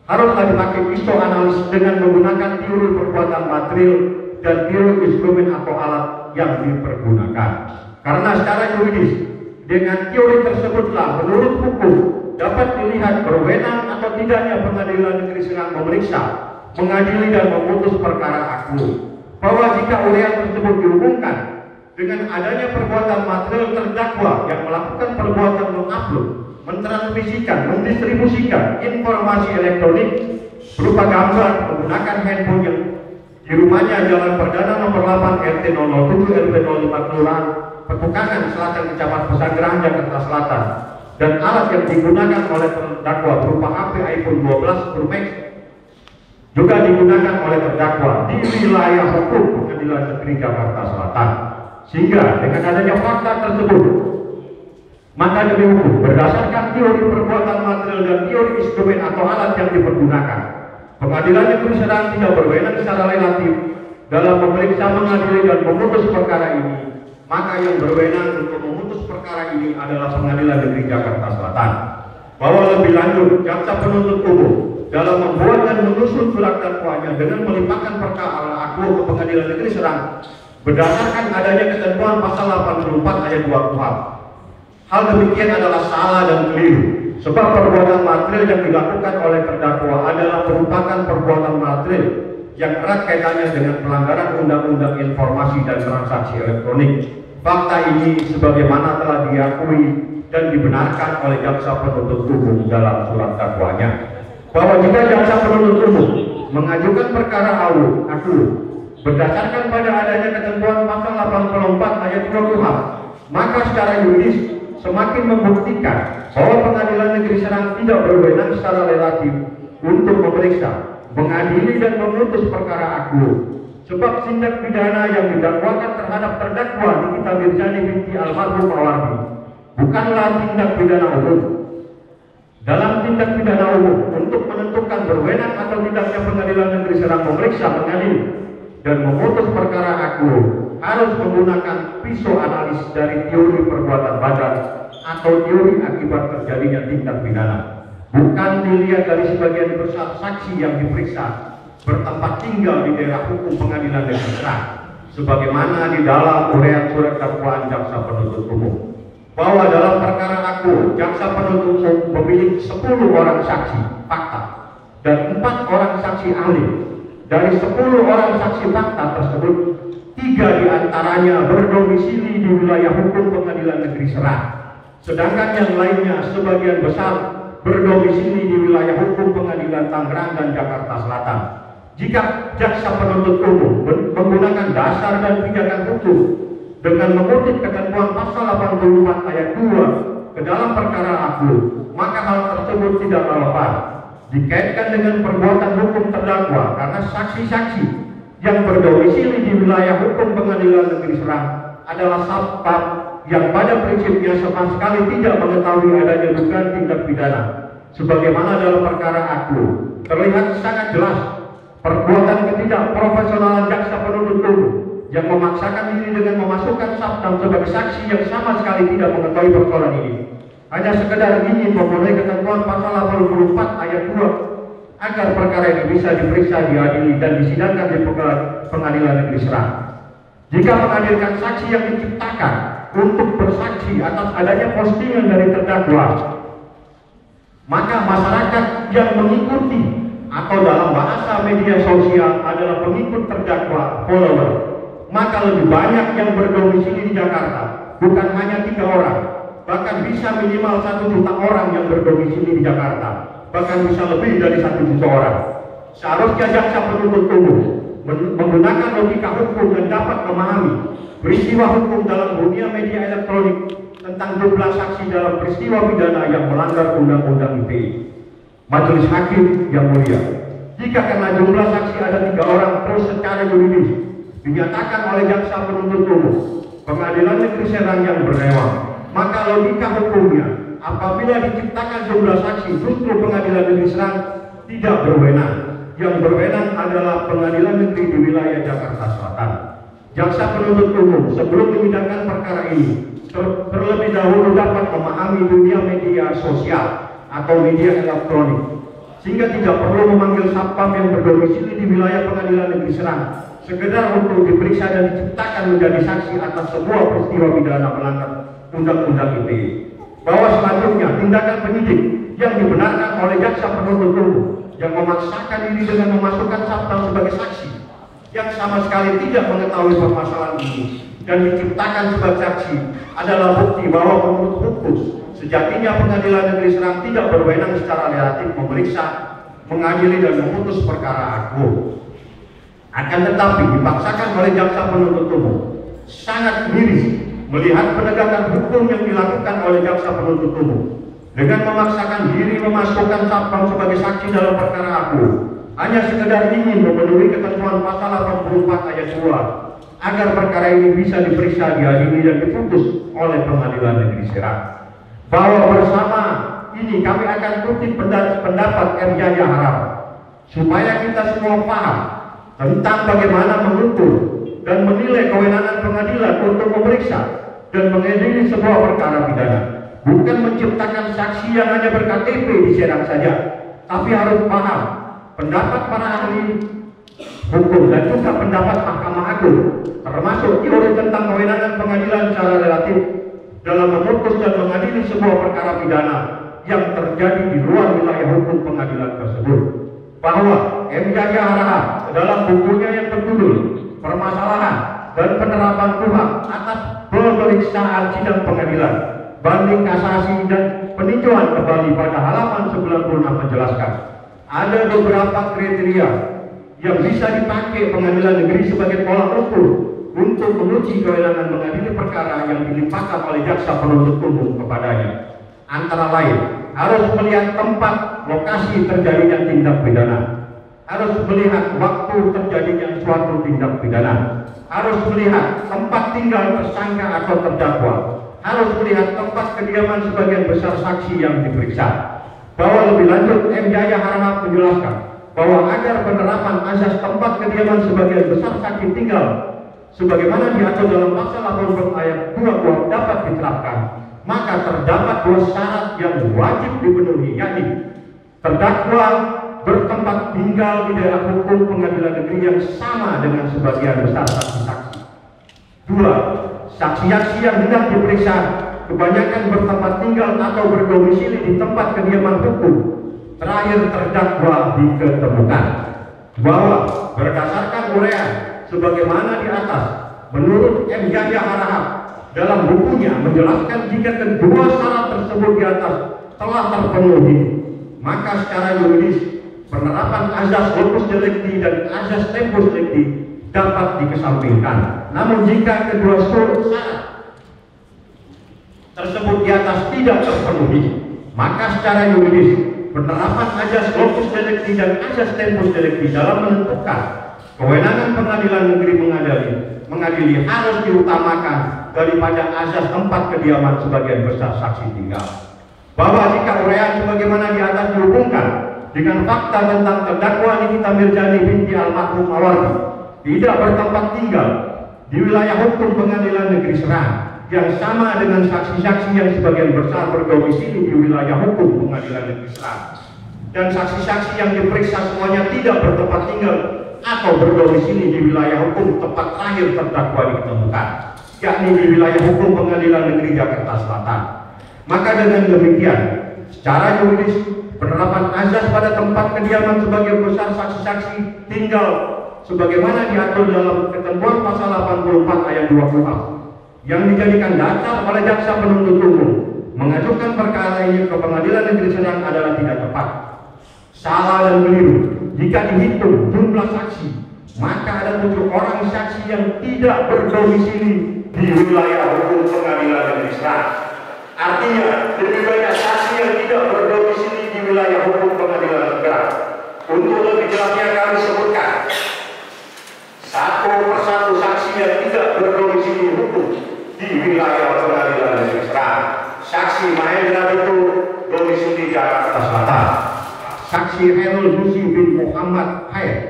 haruslah dipakai pisau analis dengan menggunakan teori perbuatan material dan teori instrumen atau alat yang dipergunakan. Karena secara yuridis, dengan teori tersebutlah menurut hukum dapat dilihat berwenang atau tidaknya Pengadilan Negeri Serang memeriksa, mengadili dan memutus perkara akuo. Bahwa jika uraian tersebut dihubungkan dengan adanya perbuatan material terdakwa yang melakukan perbuatan mengupload, mentransmisikan, mendistribusikan informasi elektronik berupa gambar menggunakan handphone yang di rumahnya Jalan Perdana nomor 8 RT 007 RW 05 Kelurahan Petukangan Selatan, Kecamatan Pesanggerahan, Jakarta Selatan, dan alat yang digunakan oleh terdakwa berupa HP iPhone 12 Pro Max juga digunakan oleh terdakwa di wilayah hukum Pengadilan Negeri Jakarta Selatan. Sehingga dengan adanya fakta tersebut, maka demi hukum berdasarkan teori perbuatan material dan teori instrumen atau alat yang dipergunakan, Pengadilan Negeri Serang tidak berwenang secara relatif dalam memeriksa, mengadili dan memutus perkara ini. Maka yang berwenang untuk memutus perkara ini adalah Pengadilan Negeri Jakarta Selatan. Bahwa lebih lanjut, jaksa penuntut umum dalam membuat dan menyusun surat dakwaannya dengan melimpahkan perkara akuo ke Pengadilan Negeri Serang berdasarkan adanya ketentuan pasal 84 ayat 2 KUHP. Hal demikian adalah salah dan keliru, sebab perbuatan material yang dilakukan oleh terdakwa adalah merupakan perbuatan material yang erat kaitannya dengan pelanggaran Undang-Undang Informasi dan Transaksi Elektronik. Fakta ini sebagaimana telah diakui dan dibenarkan oleh jaksa penuntut umum dalam surat dakwanya, bahwa jika jaksa penuntut umum mengajukan perkara aku berdasarkan pada adanya ketentuan pasal 84 ayat 2 KUHP, maka secara yuridis semakin membuktikan bahwa Pengadilan Negeri Serang tidak berwenang secara relatif untuk memeriksa, mengadili dan memutus perkara aku. Sebab tindak pidana yang didakwakan terhadap terdakwa Nikita Mirzani binti almarhum Mawardi bukanlah tindak pidana umum. Dalam tindak pidana umum, untuk menentukan berwenang atau tidaknya Pengadilan Negeri Serang memeriksa, mengadili dan memutus perkara aku harus menggunakan pisau analis dari teori perbuatan badan atau teori akibat terjadinya tindak pidana, bukan dilihat dari sebagian besar saksi yang diperiksa bertempat tinggal di daerah hukum Pengadilan Negeri Serang, sebagaimana di dalam uraian surat dakwaan jaksa penuntut umum, bahwa dalam perkara aku jaksa penuntut umum memiliki 10 orang saksi fakta dan 4 orang saksi ahli. Dari 10 orang saksi fakta tersebut, 3 diantaranya berdomisili di wilayah hukum Pengadilan Negeri Serang, sedangkan yang lainnya sebagian besar berdomisili di wilayah hukum Pengadilan Tangerang dan Jakarta Selatan. Jika jaksa penuntut umum menggunakan dasar dan pijakan hukum dengan mengutip ketentuan pasal 84 ayat 2 ke dalam perkara aku, maka hal tersebut tidak relevan dikaitkan dengan perbuatan hukum terdakwa, karena saksi-saksi yang berdomisili di wilayah hukum Pengadilan Negeri Serang adalah satpam yang pada prinsipnya sama sekali tidak mengetahui adanya dugaan tindak pidana. Sebagaimana dalam perkara aku terlihat sangat jelas perbuatan ketidakprofesionalan jaksa penuntut umum yang memaksakan diri dengan memasukkan satpam sebagai saksi yang sama sekali tidak mengetahui persoalan ini, hanya sekedar ingin memenuhi ketentuan pasal 84 ayat 2 agar perkara ini bisa diperiksa, diadili dan disidangkan di Pengadilan Negeri Serang. Jika menghadirkan saksi yang diciptakan untuk bersaksi atas adanya postingan dari terdakwa, maka masyarakat yang mengikuti atau dalam bahasa media sosial adalah pengikut terdakwa, follower, maka lebih banyak yang berdomisili di Jakarta, bukan hanya 3 orang, bahkan bisa minimal 1 juta orang yang berdomisili di Jakarta, bahkan bisa lebih dari 1 juta orang. Seharusnya jaksa penuntut umum menggunakan logika hukum dan dapat memahami peristiwa hukum dalam dunia media elektronik tentang jumlah saksi dalam peristiwa pidana yang melanggar Undang-Undang ITE. Majelis Hakim yang mulia, jika karena jumlah saksi ada 3 orang terus secara yuridis dinyatakan oleh jaksa penuntut umum Pengadilan Negeri Serang yang berwenang, maka logika hukumnya apabila diciptakan jumlah saksi justru Pengadilan Negeri Serang tidak berwenang. Yang berwenang adalah Pengadilan Negeri di wilayah Jakarta Selatan. Jaksa penuntut umum sebelum memindahkan perkara ini terlebih dahulu dapat memahami dunia media sosial atau media elektronik, sehingga tidak perlu memanggil satpam yang berdomisili di wilayah Pengadilan Negeri Serang sekedar untuk diperiksa dan diciptakan menjadi saksi atas sebuah peristiwa pidana melanggar Undang-Undang ITE. Bahwa selanjutnya tindakan penyidik yang dibenarkan oleh jaksa penuntut umum yang memaksakan diri dengan memasukkan satpam sebagai saksi yang sama sekali tidak mengetahui permasalahan ini dan diciptakan sebagai saksi adalah bukti bahwa menurut hukum sejatinya Pengadilan Negeri Serang tidak berwenang secara relatif memeriksa, mengadili dan memutus perkara aku. Akan tetapi dipaksakan oleh jaksa penuntut umum sangat miris melihat penegakan hukum yang dilakukan oleh jaksa penuntut umum dengan memaksakan diri memasukkan satpam sebagai saksi dalam perkara aku hanya sekedar ingin memenuhi ketentuan pasal 84 ayat 2 agar perkara ini bisa diperiksa, diadili dan diputus oleh Pengadilan Negeri Serang. Bahwa bersama ini kami akan kutip pendapat M. Yahya Harahap supaya kita semua paham tentang bagaimana mengukur dan menilai kewenangan pengadilan untuk memeriksa dan mengadili sebuah perkara pidana, bukan menciptakan saksi yang hanya ber-KTP di Serang saja, tapi harus paham pendapat para ahli hukum dan juga pendapat Mahkamah Agung, termasuk teori tentang kewenangan pengadilan secara relatif dalam memutus dan mengadili sebuah perkara pidana yang terjadi di luar wilayah hukum pengadilan tersebut. Bahwa M. Yahya Harahap dalam bukunya yang berjudul Permasalahan dan Penerapan KUHP atas pemeriksaan sidang pengadilan, banding kasasi dan peninjauan kembali pada halaman 96 menjelaskan ada beberapa kriteria yang bisa dipakai pengadilan negeri sebagai tolak ukur untuk menguji kewenangan mengadili perkara yang dilimpahkan oleh jaksa penuntut umum kepadanya. Antara lain, harus melihat tempat lokasi terjadinya tindak pidana, harus melihat waktu terjadinya suatu tindak pidana, harus melihat tempat tinggal tersangka atau terdakwa, harus melihat tempat kediaman sebagian besar saksi yang diperiksa. Bahwa lebih lanjut, M. Jaya Harahap menjelaskan bahwa agar penerapan azas tempat kediaman sebagian besar saksi tinggal sebagaimana diatur dalam pasal 84 ayat 2 KUHP dapat diterapkan, maka terdapat dua syarat yang wajib dipenuhi, yakni terdakwa bertempat tinggal di daerah hukum pengadilan negeri yang sama dengan sebagian besar saksi-saksi. Dua, saksi-saksi yang hendak diperiksa kebanyakan bertempat tinggal atau berdomisili di tempat kediaman hukum. Terakhir, terdakwa diketemukan bahwa berdasarkan uraian sebagaimana di atas, menurut M. Jaya Harahap dalam bukunya menjelaskan jika kedua syarat tersebut di atas telah terpenuhi, maka secara yuridis penerapan azas locus delicti dan azas tempus delicti dapat dikesampingkan. Namun jika kedua syarat tersebut di atas tidak terpenuhi, maka secara yuridis penerapan azas locus delicti dan azas tempus delicti dalam menentukan kewenangan pengadilan negeri mengadili harus diutamakan daripada azas tempat kediaman sebagian besar saksi tinggal. Bahwa jika uraian sebagaimana di atas dihubungkan dengan fakta tentang terdakwa Nikita Mirzani binti almarhum Mawardi tidak bertempat tinggal di wilayah hukum pengadilan negeri Serang yang sama dengan saksi-saksi yang sebagian besar berdomisili di wilayah hukum pengadilan negeri Serang, dan saksi-saksi yang diperiksa semuanya tidak bertempat tinggal atau berdomisili di wilayah hukum tempat terakhir terdakwa ditemukan, yakni di wilayah hukum pengadilan negeri Jakarta Selatan. Maka dengan demikian, secara yuridis penerapan azas pada tempat kediaman sebagian besar saksi-saksi tinggal sebagaimana diatur dalam ketentuan pasal 84 ayat 2 KUHP yang dijadikan dasar oleh jaksa penuntut umum mengajukan perkara ini ke pengadilan negeri Serang adalah tidak tepat, salah dan keliru. Jika dihitung jumlah saksi, maka ada 7 orang saksi yang tidak berdomisili di wilayah hukum pengadilan negeri Serang. Artinya lebih banyak saksi yang tidak berdomisili di wilayah hukum pengadilan negeri. Untuk lebih jelasnya kami sebutkan satu persatu saksi yang tidak berdomisili hukum di wilayah pengadilan negeri Serang. Saksi Mahendra itu domisili Jakarta Selatan. Saksi Herul Husi bin Muhammad Hayat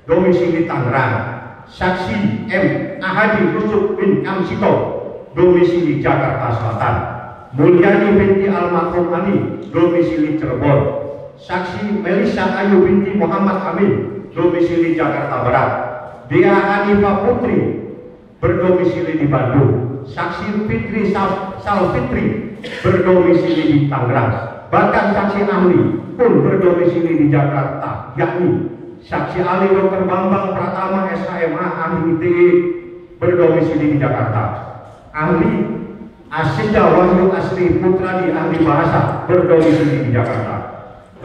domisili Tangerang. Saksi M. Ahadi Yusuf bin Kamsito domisili Jakarta Selatan. Mulyani binti almarhum Ali domisili Cirebon. Saksi Melisa Ayu binti Muhammad Amin domisili Jakarta Barat. Dea Hanifah Putri berdomisili di Bandung. Saksi Fitri Salfitri berdomisili di Tangerang. Bahkan saksi ahli pun berdomisili di Jakarta, yakni saksi ahli Dr. Bambang Pratama SHMA ahli ITE berdomisili di Jakarta. Ahli Asida Wahyu Asri Putradi ahli bahasa berdomisili di Jakarta.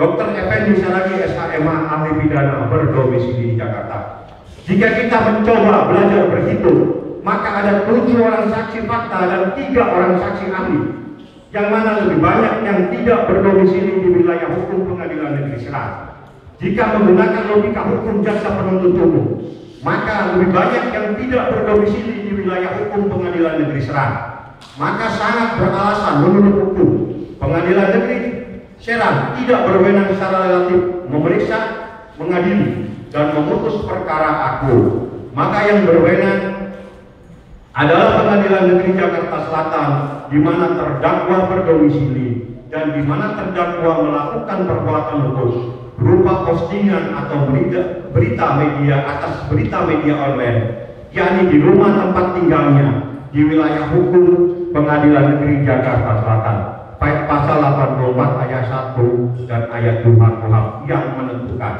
Dr. Effendi Saragi SHMA ahli pidana berdomisili di Jakarta. Jika kita mencoba belajar berhitung, maka ada 7 orang saksi fakta dan 3 orang saksi ahli, yang mana lebih banyak yang tidak berdomisili di wilayah hukum pengadilan negeri Serang. Jika menggunakan logika hukum jaksa penuntut umum, maka lebih banyak yang tidak berdomisili di wilayah hukum pengadilan negeri Serang. Maka sangat beralasan menurut hukum pengadilan negeri Serang tidak berwenang secara relatif memeriksa, mengadili, dan memutus perkara aku. Maka yang berwenang adalah pengadilan negeri Jakarta Selatan, di mana terdakwa berdomisili dan di mana terdakwa melakukan perbuatan lupus berupa postingan atau berita media atas berita media online, yakni di rumah tempat tinggalnya di wilayah hukum pengadilan negeri Jakarta Selatan. Pasal 84 ayat 1 dan ayat 2 KUHP yang menentukan: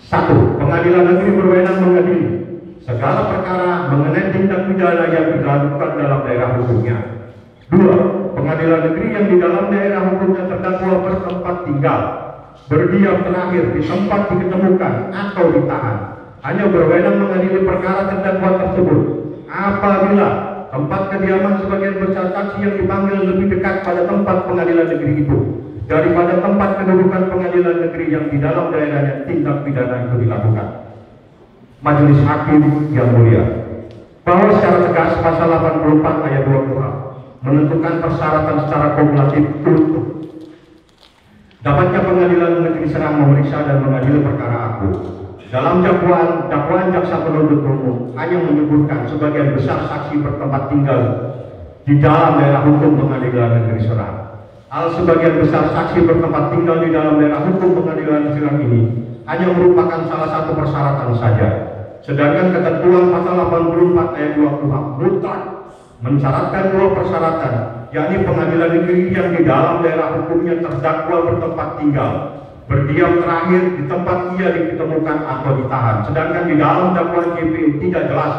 1. Pengadilan negeri berwenang mengadili segala perkara mengenai tindak pidana yang dilakukan dalam daerah hukumnya. 2. Pengadilan negeri yang di dalam daerah hukumnya terdakwa bertempat tinggal, berdiam terakhir di tempat diketemukan atau ditahan, hanya berwenang mengadili perkara terdakwa tersebut apabila tempat kediaman sebagian besar saksi yang dipanggil lebih dekat pada tempat pengadilan negeri itu daripada tempat kedudukan pengadilan negeri yang di dalam daerahnya tindak pidana itu dilakukan. Majelis Hakim yang mulia, bahwa secara tegas pasal 84 ayat 2 KUHP menentukan persyaratan secara kumulatif untuk dapatnya pengadilan negeri Serang memeriksa dan mengadili perkara aku. Dalam dakwaan jaksa penuntut umum hanya menyebutkan sebagian besar saksi bertempat tinggal di dalam daerah hukum pengadilan negeri Serang. Hal sebagian besar saksi bertempat tinggal di dalam daerah hukum pengadilan Serang ini hanya merupakan salah satu persyaratan saja. Sedangkan ketentuan pasal 84 ayat 2 KUHP mutlak mensyaratkan dua persyaratan, yakni pengadilan negeri yang di dalam daerah hukumnya terdakwa bertempat tinggal berdiam terakhir di tempat ia ditemukan atau ditahan. Sedangkan di dalam dakwaan JPU tidak jelas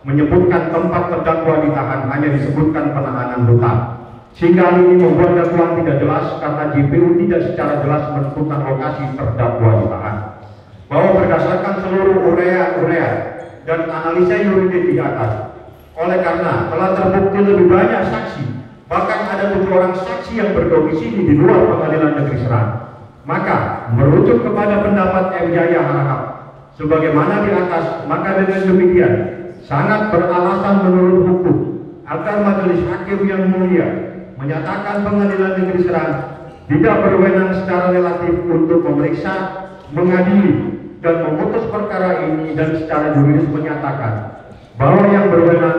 menyebutkan tempat terdakwa ditahan, hanya disebutkan penahanan rutan. Sehingga hal ini membuat dakwaan tidak jelas karena JPU tidak secara jelas menentukan lokasi terdakwa ditahan. Bahwa berdasarkan seluruh urea dan analisa yuridis di atas, oleh karena telah terbukti lebih banyak saksi, bahkan ada 7 orang saksi yang berdomisili di luar pengadilan negeri Serang, maka merujuk kepada pendapat M. Jaya Harahap sebagaimana di atas, maka dengan demikian sangat beralasan menurut hukum agar Majelis Hakim yang mulia menyatakan pengadilan negeri Serang tidak berwenang secara relatif untuk memeriksa, mengadili dan memutus perkara ini, dan secara juridis menyatakan bahwa yang berwenang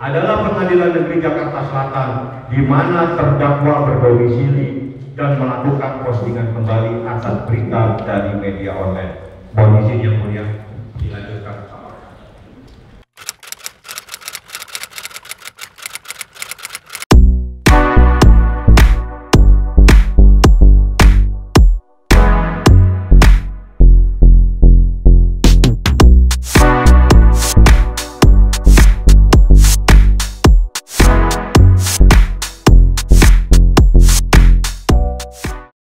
adalah Pengadilan Negeri Jakarta Selatan, di mana terdakwa berdomisili dan melakukan postingan kembali atas berita dari media online. Mohon izin yang mulia.